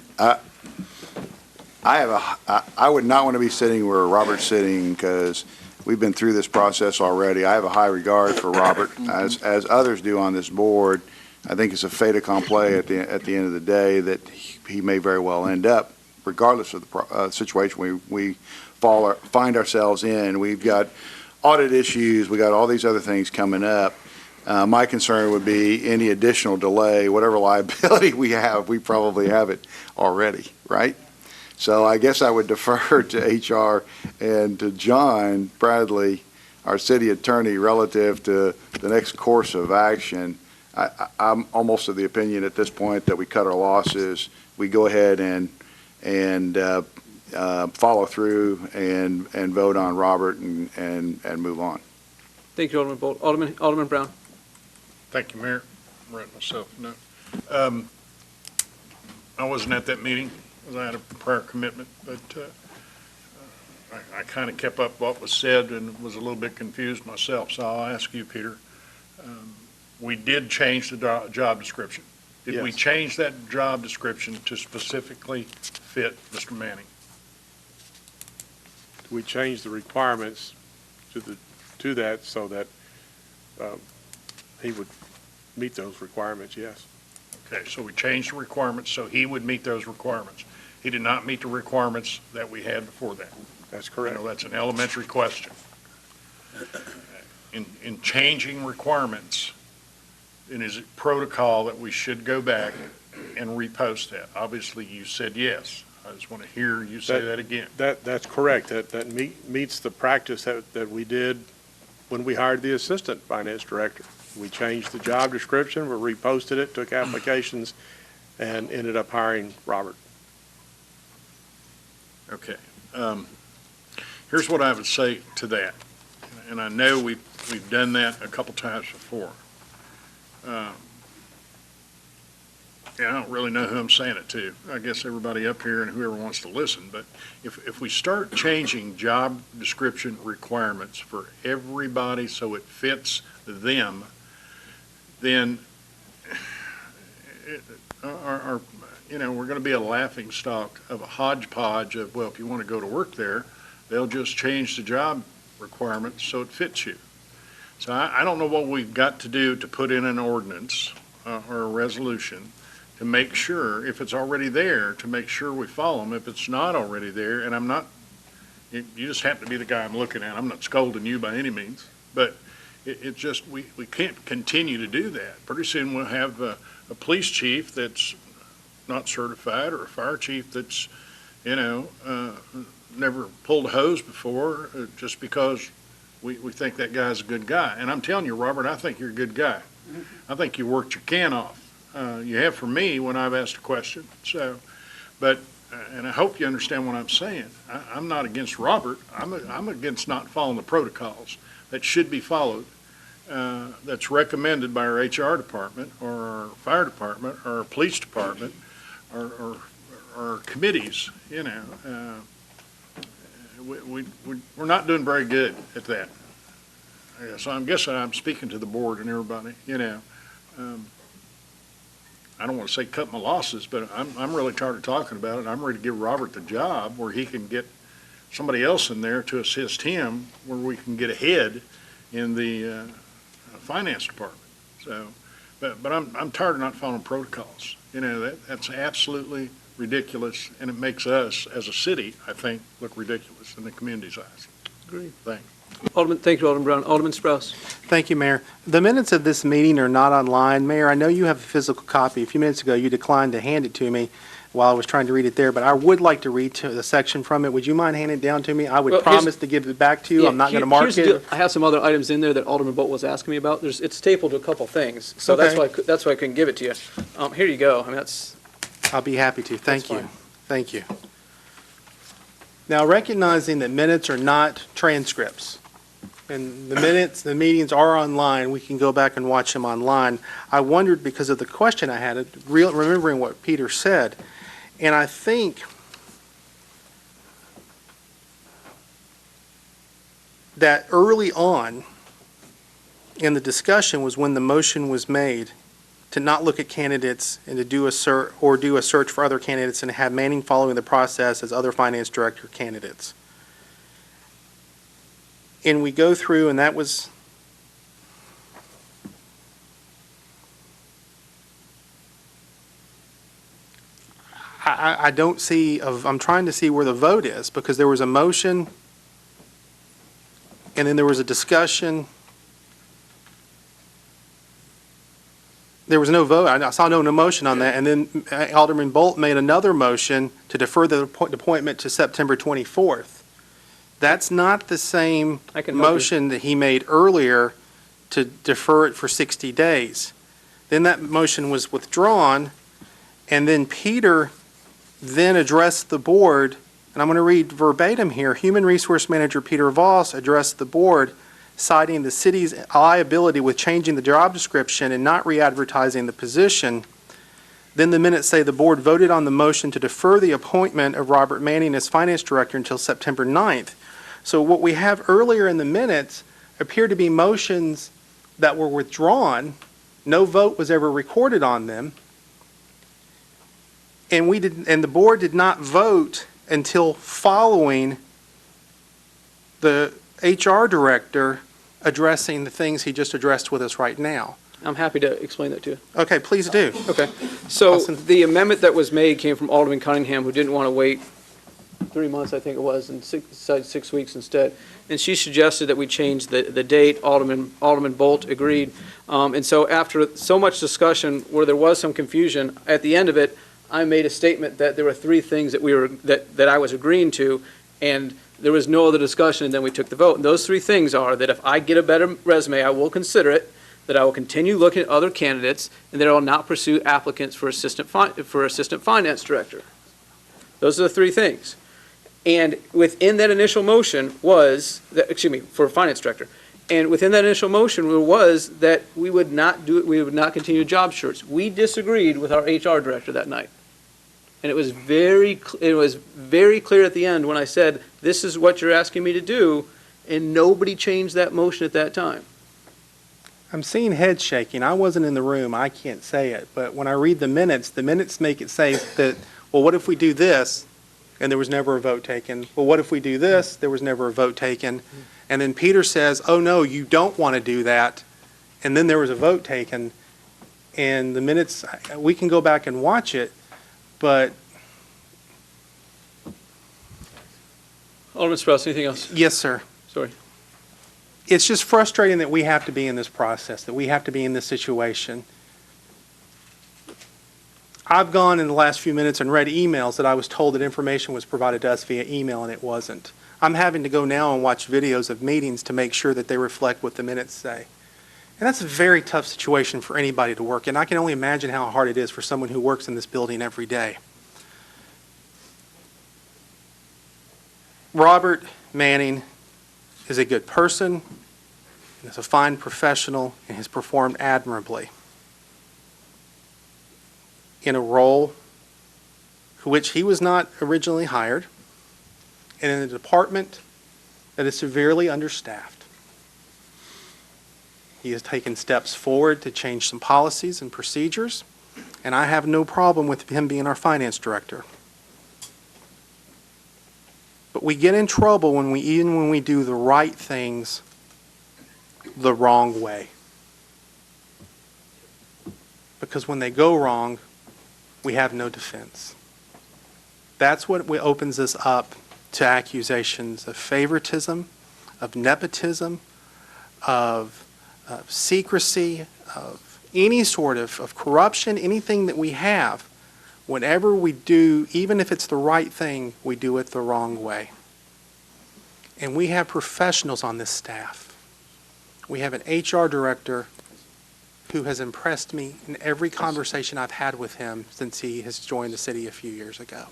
I would not want to be sitting where Robert's sitting because we've been through this process already. I have a high regard for Robert, as others do on this board. I think it's a fait accompli at the end of the day that he may very well end up, regardless of the situation we find ourselves in. We've got audit issues. We got all these other things coming up. My concern would be any additional delay, whatever liability we have, we probably have it already, right? So I guess I would defer to HR and to John Bradley, our city attorney, relative to the next course of action. I'm almost of the opinion at this point that we cut our losses, we go ahead and follow through and vote on Robert and move on. Thank you, Alderman Bolt. Alderman Brown. Thank you, Mayor. I'm writing myself a note. I wasn't at that meeting, because I had a prior commitment, but I kind of kept up what was said and was a little bit confused myself, so I'll ask you, Peter. We did change the job description. Did we Yes. change that job description to specifically fit Mr. Manning? We changed the requirements to that so that he would meet those requirements, yes. Okay, so we changed the requirements so he would meet those requirements. He did not meet the requirements that we had before that. That's I correct. know that's an elementary question. In changing requirements, and is it protocol that we should go back and repost that? Obviously, you said yes. I just want to hear you say that again. That's correct. That meets the practice that we did when we hired the assistant finance director. We changed the job description, we reposted it, took applications, and ended up hiring Robert. Okay. Here's what I would say to that, and I know we've done that a couple times before. Yeah, I don't really know who I'm saying it to. I guess everybody up here and whoever wants to listen, but if we start changing job description requirements for everybody so it fits them, then we're going to be a laughing stock of a hodgepodge of, well, if you want to go to work there, they'll just change the job requirements so it fits you. So I don't know what we've got to do to put in an ordinance or a resolution to make sure, if it's already there, to make sure we follow them. If it's not already there, and I'm not, you just happen to be the guy I'm looking at. I'm not scolding you by any means, but it just, we can't continue to do that. Pretty soon we'll have a police chief that's not certified, or a fire chief that's, never pulled a hose before, just because we think that guy's a good guy. And I'm telling you, Robert, I think you're a good guy. I think you worked your can off. You have for me when I've asked a question. So, but, and I hope you understand what I'm saying. I'm not against Robert. I'm against not following the protocols that should be followed, that's recommended by our HR department or our fire department or our police department or committees, we're not doing very good at that. So I'm guessing I'm speaking to the board and everybody, I don't want to say cut my losses, but I'm really tired of talking about it. I'm ready to give Robert the job where he can get somebody else in there to assist him, where we can get ahead in the finance department. So, but I'm tired of not following protocols. That's absolutely ridiculous, and it makes us, as a city, I think, look ridiculous in the community's eyes. Agreed. Thanks. Thank you, Alderman Brown. Alderman Sprouse. Thank you, Mayor. The minutes of this meeting are not online. Mayor, I know you have a physical copy. A few minutes ago, you declined to hand it to me while I was trying to read it there, but I would like to read to the section from it. Would you mind handing it down to me? I would Well, here's- promise to give it back to you. Yeah, I'm not going to here's mark the deal. it. I have some other items in there that Alderman Bolt was asking me about. It's stapled to a couple things, so that's Okay. why I couldn't give it to you. Here you go. I mean, that's. I'll be happy to. Thank you. fine. Thank you. Now, recognizing that minutes are not transcripts, and the minutes, the meetings are online, we can go back and watch them online. I wondered, because of the question I had, remembering what Peter said, and I think that early on in the discussion was when the motion was made to not look at candidates and to do a search for other candidates and have Manning following the process as other finance director candidates. And we go through, and that was, I don't see, I'm trying to see where the vote is, because there was a motion, and then there was a discussion. There was no vote. I saw no motion on that. And then Alderman Bolt made another motion to defer the appointment to September 24th. That's not the same I can help you. motion that he made earlier to defer it for 60 days. Then that motion was withdrawn, and then Peter then addressed the board, and I'm going to read verbatim here. Human Resource Manager Peter Voss addressed the board, citing the city's liability with changing the job description and not re-advertising the position. Then the minutes say the board voted on the motion to defer the appointment of Robert Manning as finance director until September 9th. So what we have earlier in the minutes appear to be motions that were withdrawn. No vote was ever recorded on them. And the board did not vote until following the HR director addressing the things he just addressed with us right now. I'm happy to explain that to you. Okay, please do. Okay. So Awesome. the amendment that was made came from Alderman Cunningham, who didn't want to wait 3 months, I think it was, and decided 6 weeks instead. And she suggested that we change the date. Alderman Bolt agreed. And so after so much discussion where there was some confusion, at the end of it, I made a statement that there were 3 things that I was agreeing to, and there was no other discussion, and then we took the vote. And those 3 things are that if I get a better resume, I will consider it, that I will continue looking at other candidates, and that I will not pursue applicants for assistant finance director. Those are the 3 things. And within that initial motion for finance director. And within that initial motion was that we would not continue job search. We disagreed with our HR director that night. And it was very clear at the end when I said, this is what you're asking me to do, and nobody changed that motion at that time. I'm seeing head shaking. I wasn't in the room. I can't say it. But when I read the minutes make it say that, well, what if we do this? And there was never a vote taken. Well, what if we do this? There was never a vote taken. And then Peter says, oh, no, you don't want to do that. And then there was a vote taken. And the minutes, we can go back and watch it, but. Alderman Strauss, anything else? Yes, sir. Sorry. It's just frustrating that we have to be in this process, that we have to be in this situation. I've gone in the last few minutes and read emails that I was told that information was provided to us via email, and it wasn't. I'm having to go now and watch videos of meetings to make sure that they reflect what the minutes say. And that's a very tough situation for anybody to work in. I can only imagine how hard it is for someone who works in this building every day. Robert Manning is a good person, and is a fine professional, and has performed admirably in a role for which he was not originally hired, and in a department that is severely understaffed. He has taken steps forward to change some policies and procedures, and I have no problem with him being our finance director. But we get in trouble even when we do the right things the wrong way. Because when they go wrong, we have no defense. That's what opens us up to accusations of favoritism, of nepotism, of secrecy, of any sort of corruption, anything that we have. Whenever we do, even if it's the right thing, we do it the wrong way. And we have professionals on this staff. We have an HR director who has impressed me in every conversation I've had with him since he has joined the city a few years ago.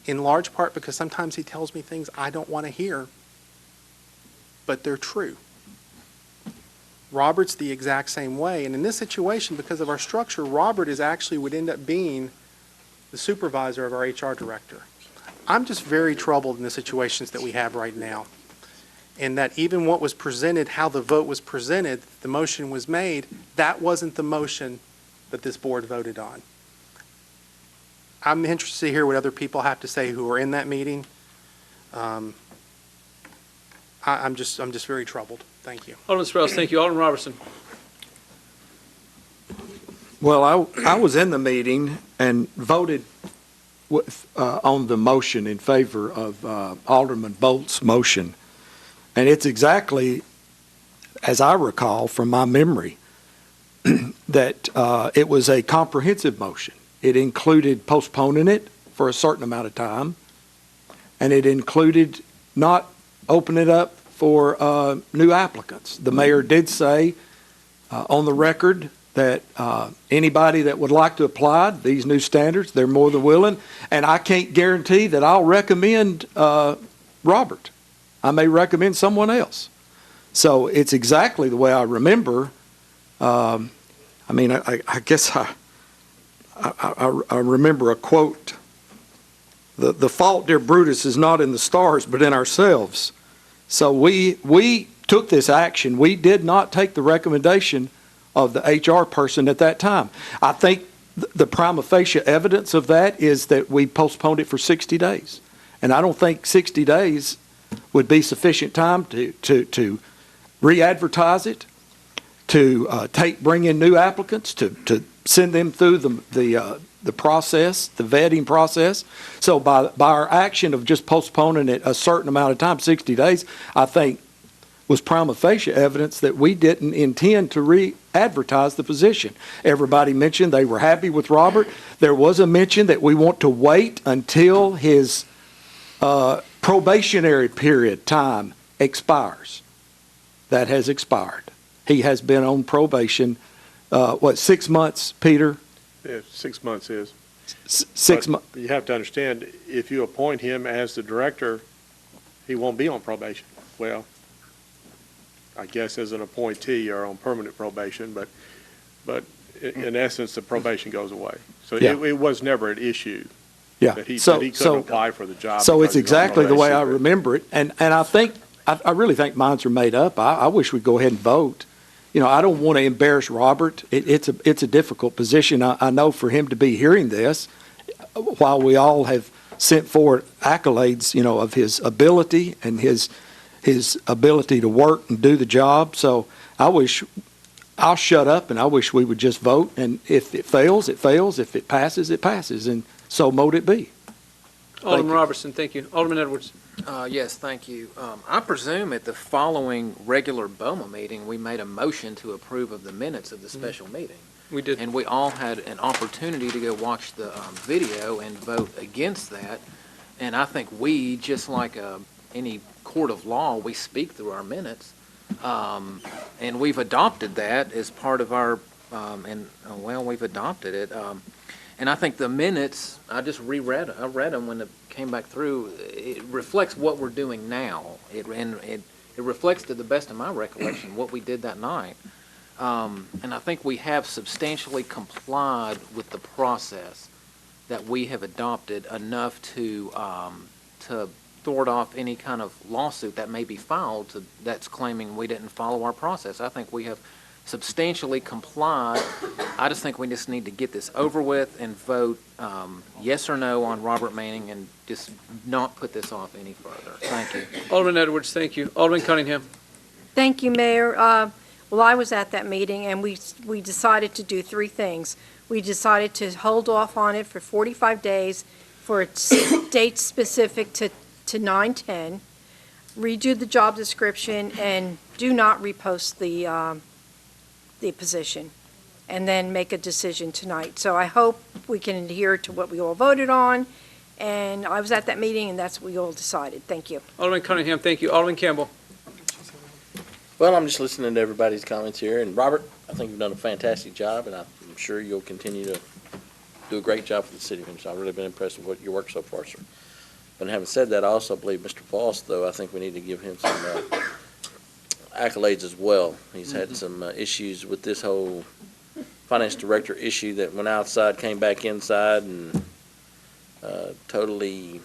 In large part because sometimes he tells me things I don't want to hear, but they're true. Robert's the exact same way. And in this situation, because of our structure, Robert would end up being the supervisor of our HR director. I'm just very troubled in the situations that we have right now. And that even what was presented, how the vote was presented, the motion was made, that wasn't the motion that this board voted on. I'm interested to hear what other people have to say who were in that meeting. I'm just very troubled. Thank you. Alderman Strauss, thank you. Alderman Robertson. Well, I was in the meeting and voted on the motion in favor of Alderman Bolt's motion. And it's exactly, as I recall from my memory, that it was a comprehensive motion. It included postponing it for a certain amount of time, and it included not opening it up for new applicants. The mayor did say on the record that anybody that would like to apply these new standards, they're more than willing. And I can't guarantee that I'll recommend Robert. I may recommend someone else. So it's exactly the way I remember. I guess I remember a quote. The fault, dear Brutus, is not in the stars, but in ourselves. So we took this action. We did not take the recommendation of the HR person at that time. I think the prima facie evidence of that is that we postponed it for 60 days. And I don't think 60 days would be sufficient time to re-advertise it, to bring in new applicants, to send them through the process, the vetting process. So by our action of just postponing it a certain amount of time, 60 days, I think was prima facie evidence that we didn't intend to re-advertise the position. Everybody mentioned they were happy with Robert. There was a mention that we want to wait until his probationary period time expires. That has expired. He has been on probation, 6 months, Peter? Yeah, 6 months is. 6 months. You have to understand, if you appoint him as the director, he won't be on probation. Well, I guess as an appointee, you're on permanent probation, but in essence, the probation goes away. So it was never an issue. Yeah. That he couldn't apply for the job. So it's because he's on exactly the way I probation. remember it. And I think, I really think minds are made up. I wish we'd go ahead and vote. You know, I don't want to embarrass Robert. It's a difficult position. I know for him to be hearing this, while we all have sent forward accolades, you know, of his ability and his ability to work and do the job. So I'll shut up and I wish we would just vote. And if it fails, it fails. If it passes, it passes. And so mote it be. Alderman Robertson, thank you. Alderman Edwards. Yes, thank you. I presume at the following regular Boma meeting, we made a motion to approve of the minutes of the special meeting. We did. And we all had an opportunity to go watch the video and vote against that. And I think we, just like any court of law, we speak through our minutes. And we've adopted that as part of our, we've adopted it. And I think the minutes, I read them when it came back through. It reflects what we're doing now. It reflects, to the best of my recollection, what we did that night. And I think we have substantially complied with the process that we have adopted enough to thwart off any kind of lawsuit that may be filed that's claiming we didn't follow our process. I think we have substantially complied. I just think we just need to get this over with and vote yes or no on Robert Manning and just not put this off any further. Thank you. Alderman Edwards, thank you. Alderman Cunningham. Thank you, Mayor. Well, I was at that meeting, and we decided to do three things. We decided to hold off on it for 45 days for a date specific to 9/10, redo the job description, and do not repost the position, and then make a decision tonight. So I hope we can adhere to what we all voted on, and I was at that meeting, and that's what we all decided. Thank you. Alderman Cunningham, thank you. Alderman Campbell. Well, I'm just listening to everybody's comments here, and Robert, I think you've done a fantastic job, and I'm sure you'll continue to do a great job for the city of Hendersonville. I've really been impressed with your work so far, sir. But having said that, I also believe Mr. Voss, though, I think we need to give him some accolades as well. He's had some issues with this whole finance director issue that went outside, came back inside, and totally,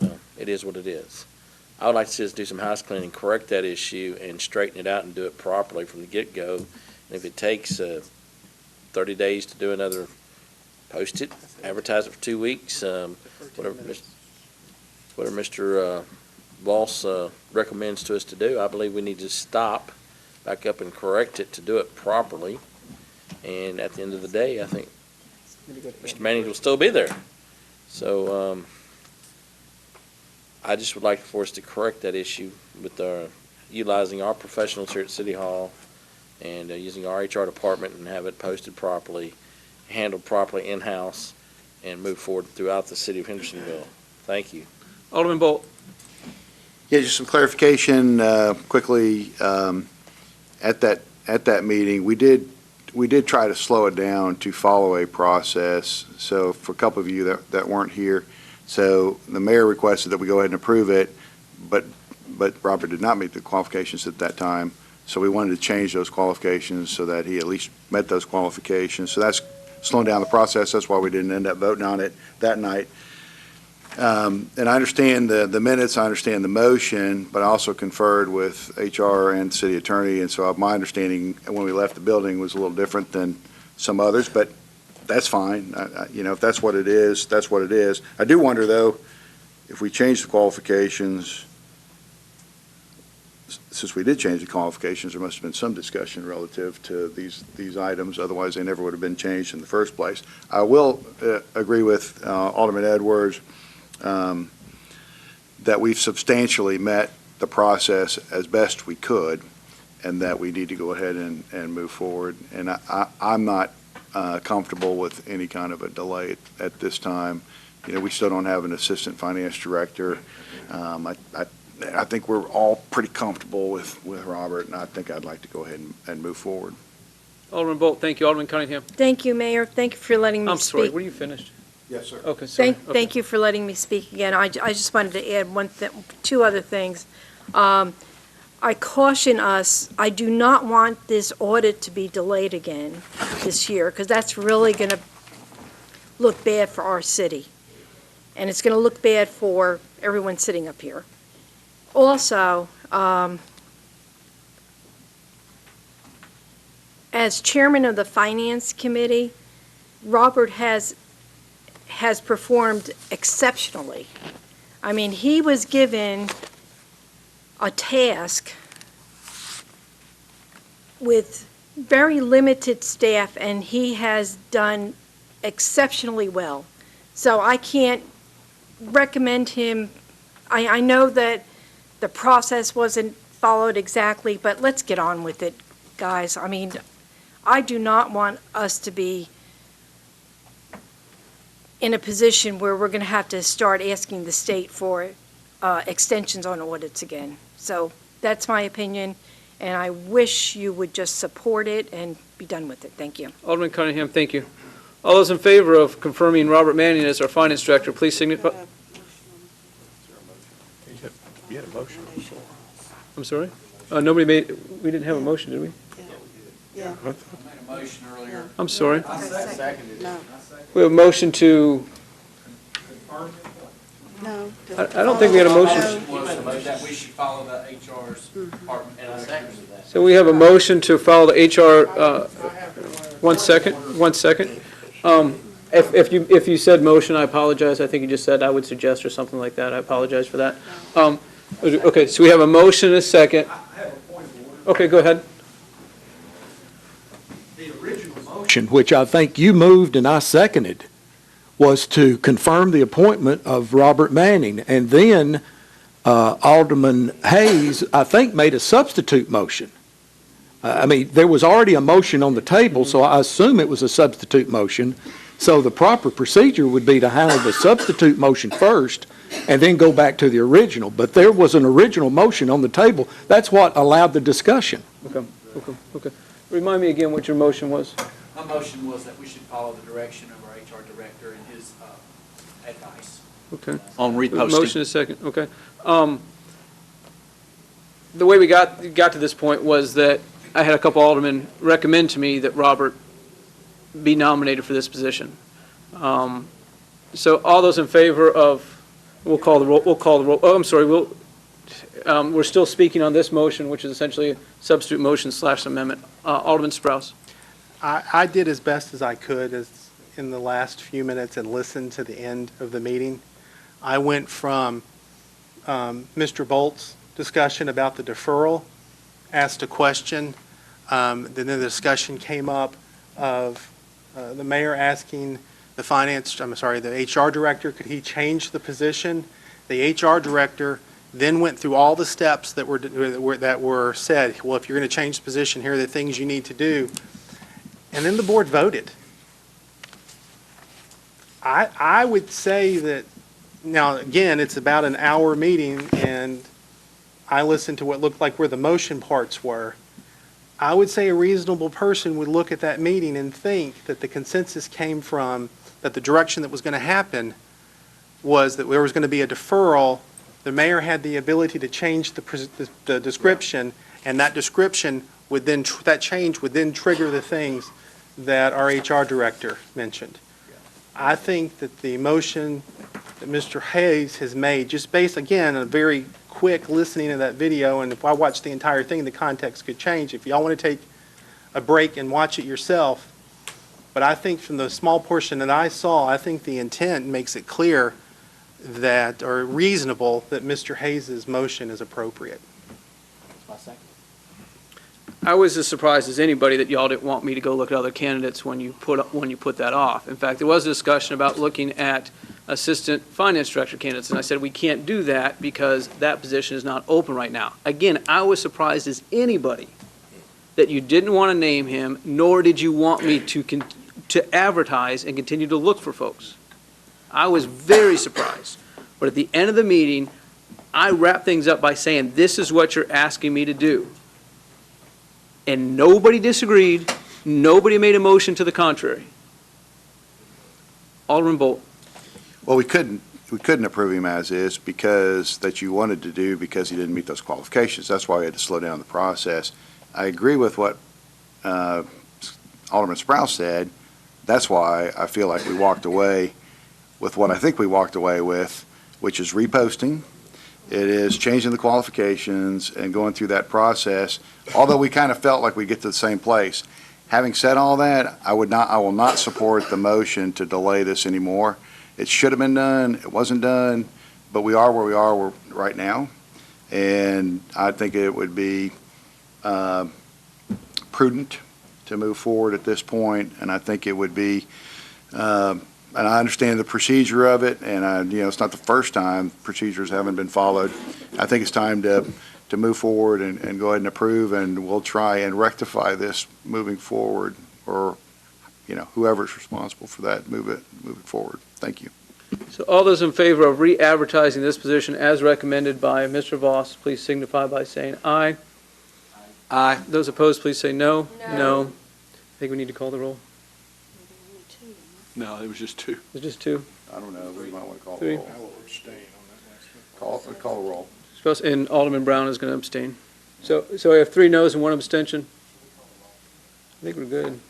well, it is what it is. I would like to see us do some house cleaning, correct that issue, and straighten it out and do it properly from the get-go. And if it takes 30 days to do another, post it, advertise it for 2 weeks, whatever Mr. Voss recommends to us to do. I believe we need to stop, back up and correct it to do it properly. And at the end of the day, I think Mr. Manning will still be there. So I just would like for us to correct that issue with utilizing our professionals here at City Hall and using our HR department and have it posted properly, handled properly in-house, and move forward throughout the city of Hendersonville. Thank you. Alderman Bolt. Yeah, just some clarification quickly. at that meeting, we did try to slow it down to follow a process. So for a couple of you that weren't here, so the mayor requested that we go ahead and approve it, but Robert did not meet the qualifications at that time. So we wanted to change those qualifications so that he at least met those qualifications. So that's slowing down the process. That's why we didn't end up voting on it that night. And I understand the minutes, I understand the motion, but I also conferred with HR and city attorney, and so my understanding when we left the building was a little different than some others, but that's fine. If that's what it is, that's what it is. I do wonder, though, if we change the qualifications, since we did change the qualifications, there must have been some discussion relative to these items, otherwise they never would have been changed in the first place. I will agree with Alderman Edwards that we've substantially met the process as best we could, and that we need to go ahead and move forward. And I'm not comfortable with any kind of a delay at this time. We still don't have an assistant finance director. I think we're all pretty comfortable with Robert, and I think I'd like to go ahead and move forward. Alderman Bolt, thank you. Alderman Cunningham. Thank you, Mayor. Thank you for letting me I'm speak. sorry, were you finished? Yes, sir. Okay, sorry. Thank you for letting me speak again. I just wanted to add two other things. I caution us, I do not want this audit to be delayed again this year, because that's really going to look bad for our city. And it's going to look bad for everyone sitting up here. Also, as chairman of the Finance Committee, Robert has performed exceptionally. I mean, he was given a task with very limited staff, and he has done exceptionally well. So I can't recommend him. I know that the process wasn't followed exactly, but let's get on with it, guys. I mean, I do not want us to be in a position where we're going to have to start asking the state for extensions on audits again. So that's my opinion, and I wish you would just support it and be done with it. Thank you. Alderman Cunningham, thank you. All those in favor of confirming Robert Manning as our finance director, please signify. You had a motion. I'm sorry? We didn't have a motion, did we? Yeah. I made a motion earlier. I'm sorry. We have a motion to, No. I don't think we had a motion. That we should follow the HR's department. And I seconded that. So we have a motion to follow the HR, one second. If you said motion, I apologize. I think you just said I would suggest or something like that. I apologize for that. Okay, so we have a motion and a second. Okay, go ahead. The original motion, which I think you moved and I seconded, was to confirm the appointment of Robert Manning. And then Alderman Hayes, I think, made a substitute motion. I mean, there was already a motion on the table, so I assume it was a substitute motion. So the proper procedure would be to handle the substitute motion first and then go back to the original. But there was an original motion on the table. That's what allowed the discussion. Okay. Remind me again what your motion was. My motion was that we should follow the direction of our HR director and his advice. Okay. On reposting. Motion is second, okay. The way we got to this point was that I had a couple aldermen recommend to me that Robert be nominated for this position. So all those in favor of, we'll call the roll, oh, I'm sorry, we're still speaking on this motion, which is essentially a substitute motion / amendment. Alderman Sprouse. I did as best as I could in the last few minutes and listened to the end of the meeting. I went from Mr. Bolt's discussion about the deferral, asked a question, then the discussion came up of the mayor asking the HR director, could he change the position? The HR director then went through all the steps that were said. Well, if you're going to change the position, here are the things you need to do. And then the board voted. I would say that, now again, it's about an hour meeting, and I listened to what looked like where the motion parts were. I would say a reasonable person would look at that meeting and think that the consensus came from, that the direction that was going to happen was that there was going to be a deferral. The mayor had the ability to change the description, and that description would then, that change would then trigger the things that our HR director mentioned. I think that the motion that Mr. Hayes has made, just based, again, on a very quick listening to that video, and if I watch the entire thing, the context could change. If y'all want to take a break and watch it yourself, but I think from the small portion that I saw, I think the intent makes it clear that, or reasonable, that Mr. Hayes' motion is appropriate. I was as surprised as anybody that y'all didn't want me to go look at other candidates when you put that off. In fact, there was a discussion about looking at assistant finance director candidates, and I said we can't do that because that position is not open right now. Again, I was surprised as anybody that you didn't want to name him, nor did you want me to advertise and continue to look for folks. I was very surprised. But at the end of the meeting, I wrapped things up by saying, this is what you're asking me to do. And nobody disagreed. Nobody made a motion to the contrary. Alderman Bolt. Well, we couldn't approve him as is because that you wanted to do because he didn't meet those qualifications. That's why we had to slow down the process. I agree with what Alderman Sprouse said. That's why I feel like we walked away with what I think we walked away with, which is reposting. It is changing the qualifications and going through that process, although we kind of felt like we'd get to the same place. Having said all that, I will not support the motion to delay this anymore. It should have been done, it wasn't done, but we are where we are right now. And I think it would be prudent to move forward at this point, and I think it would be, and I understand the procedure of it, and it's not the first time procedures haven't been followed. I think it's time to move forward and go ahead and approve, and we'll try and rectify this moving forward, or whoever's responsible for that, move it forward. Thank you. So all those in favor of re-advertising this position as recommended by Mr. Voss, please signify by saying aye. Aye. Those opposed, please say no. No. I think we need to call the roll. No, it was just two. It's just two. I don't know, we might want to call Three. the roll. I will abstain on that last one. Call the roll. And Alderman Brown is going to abstain. So we have 3 noes and 1 abstention. I think we're good.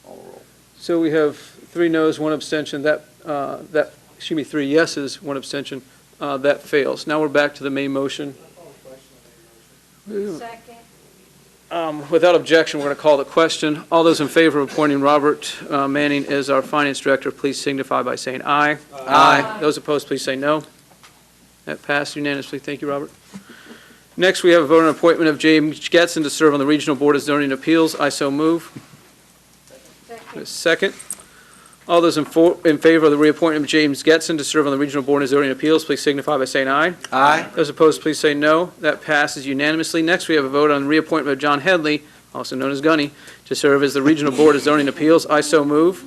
Call the roll. So we have 3 noes, 1 abstention. 3 yeses, 1 abstention. That fails. Now we're back to the main motion. Second. Without objection, we're going to call the question. All those in favor of appointing Robert Manning as our finance director, please signify by saying aye. Aye. Those opposed, please say no. That passed unanimously. Thank you, Robert. Next, we have a vote on appointment of James Getson to serve on the Regional Board of Zoning Appeals. I so move. Second. All those in favor of the reappointment of James Getson to serve on the Regional Board of Zoning Appeals, please signify by saying aye. Aye. Those opposed, please say no. That passes unanimously. Next, we have a vote on the reappointment of John Headley, also known as Gunny, to serve as the Regional Board of Zoning Appeals. I so move.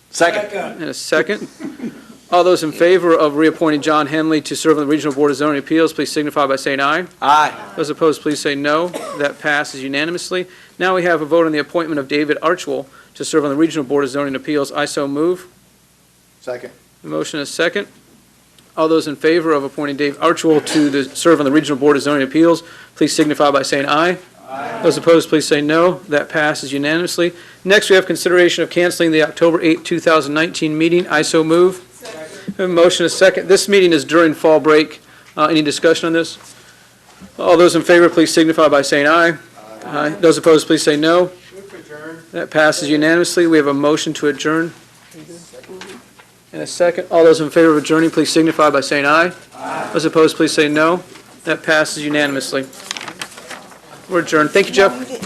Second. And a second. All those in favor of reappointing John Henley to serve on the Regional Board of Zoning Appeals, please signify by saying aye. Aye. Those opposed, please say no. That passes unanimously. Now we have a vote on the appointment of David Archwell to serve on the Regional Board of Zoning Appeals. I so move. Second. The motion is second. All those in favor of appointing Dave Archwell to serve on the Regional Board of Zoning Appeals, please signify by saying aye. Aye. Those opposed, please say no. That passes unanimously. Next, we have consideration of canceling the October 8, 2019 meeting. I so move. A motion is second. This meeting is during fall break. Any discussion on this? All those in favor, please signify by saying aye. Aye. Those opposed, please say no. That passes unanimously. We have a motion to adjourn. And a second. All those in favor of adjourning, please signify by saying aye. Aye. Those opposed, please say no. That passes unanimously. We're adjourned. Thank you, Jeff.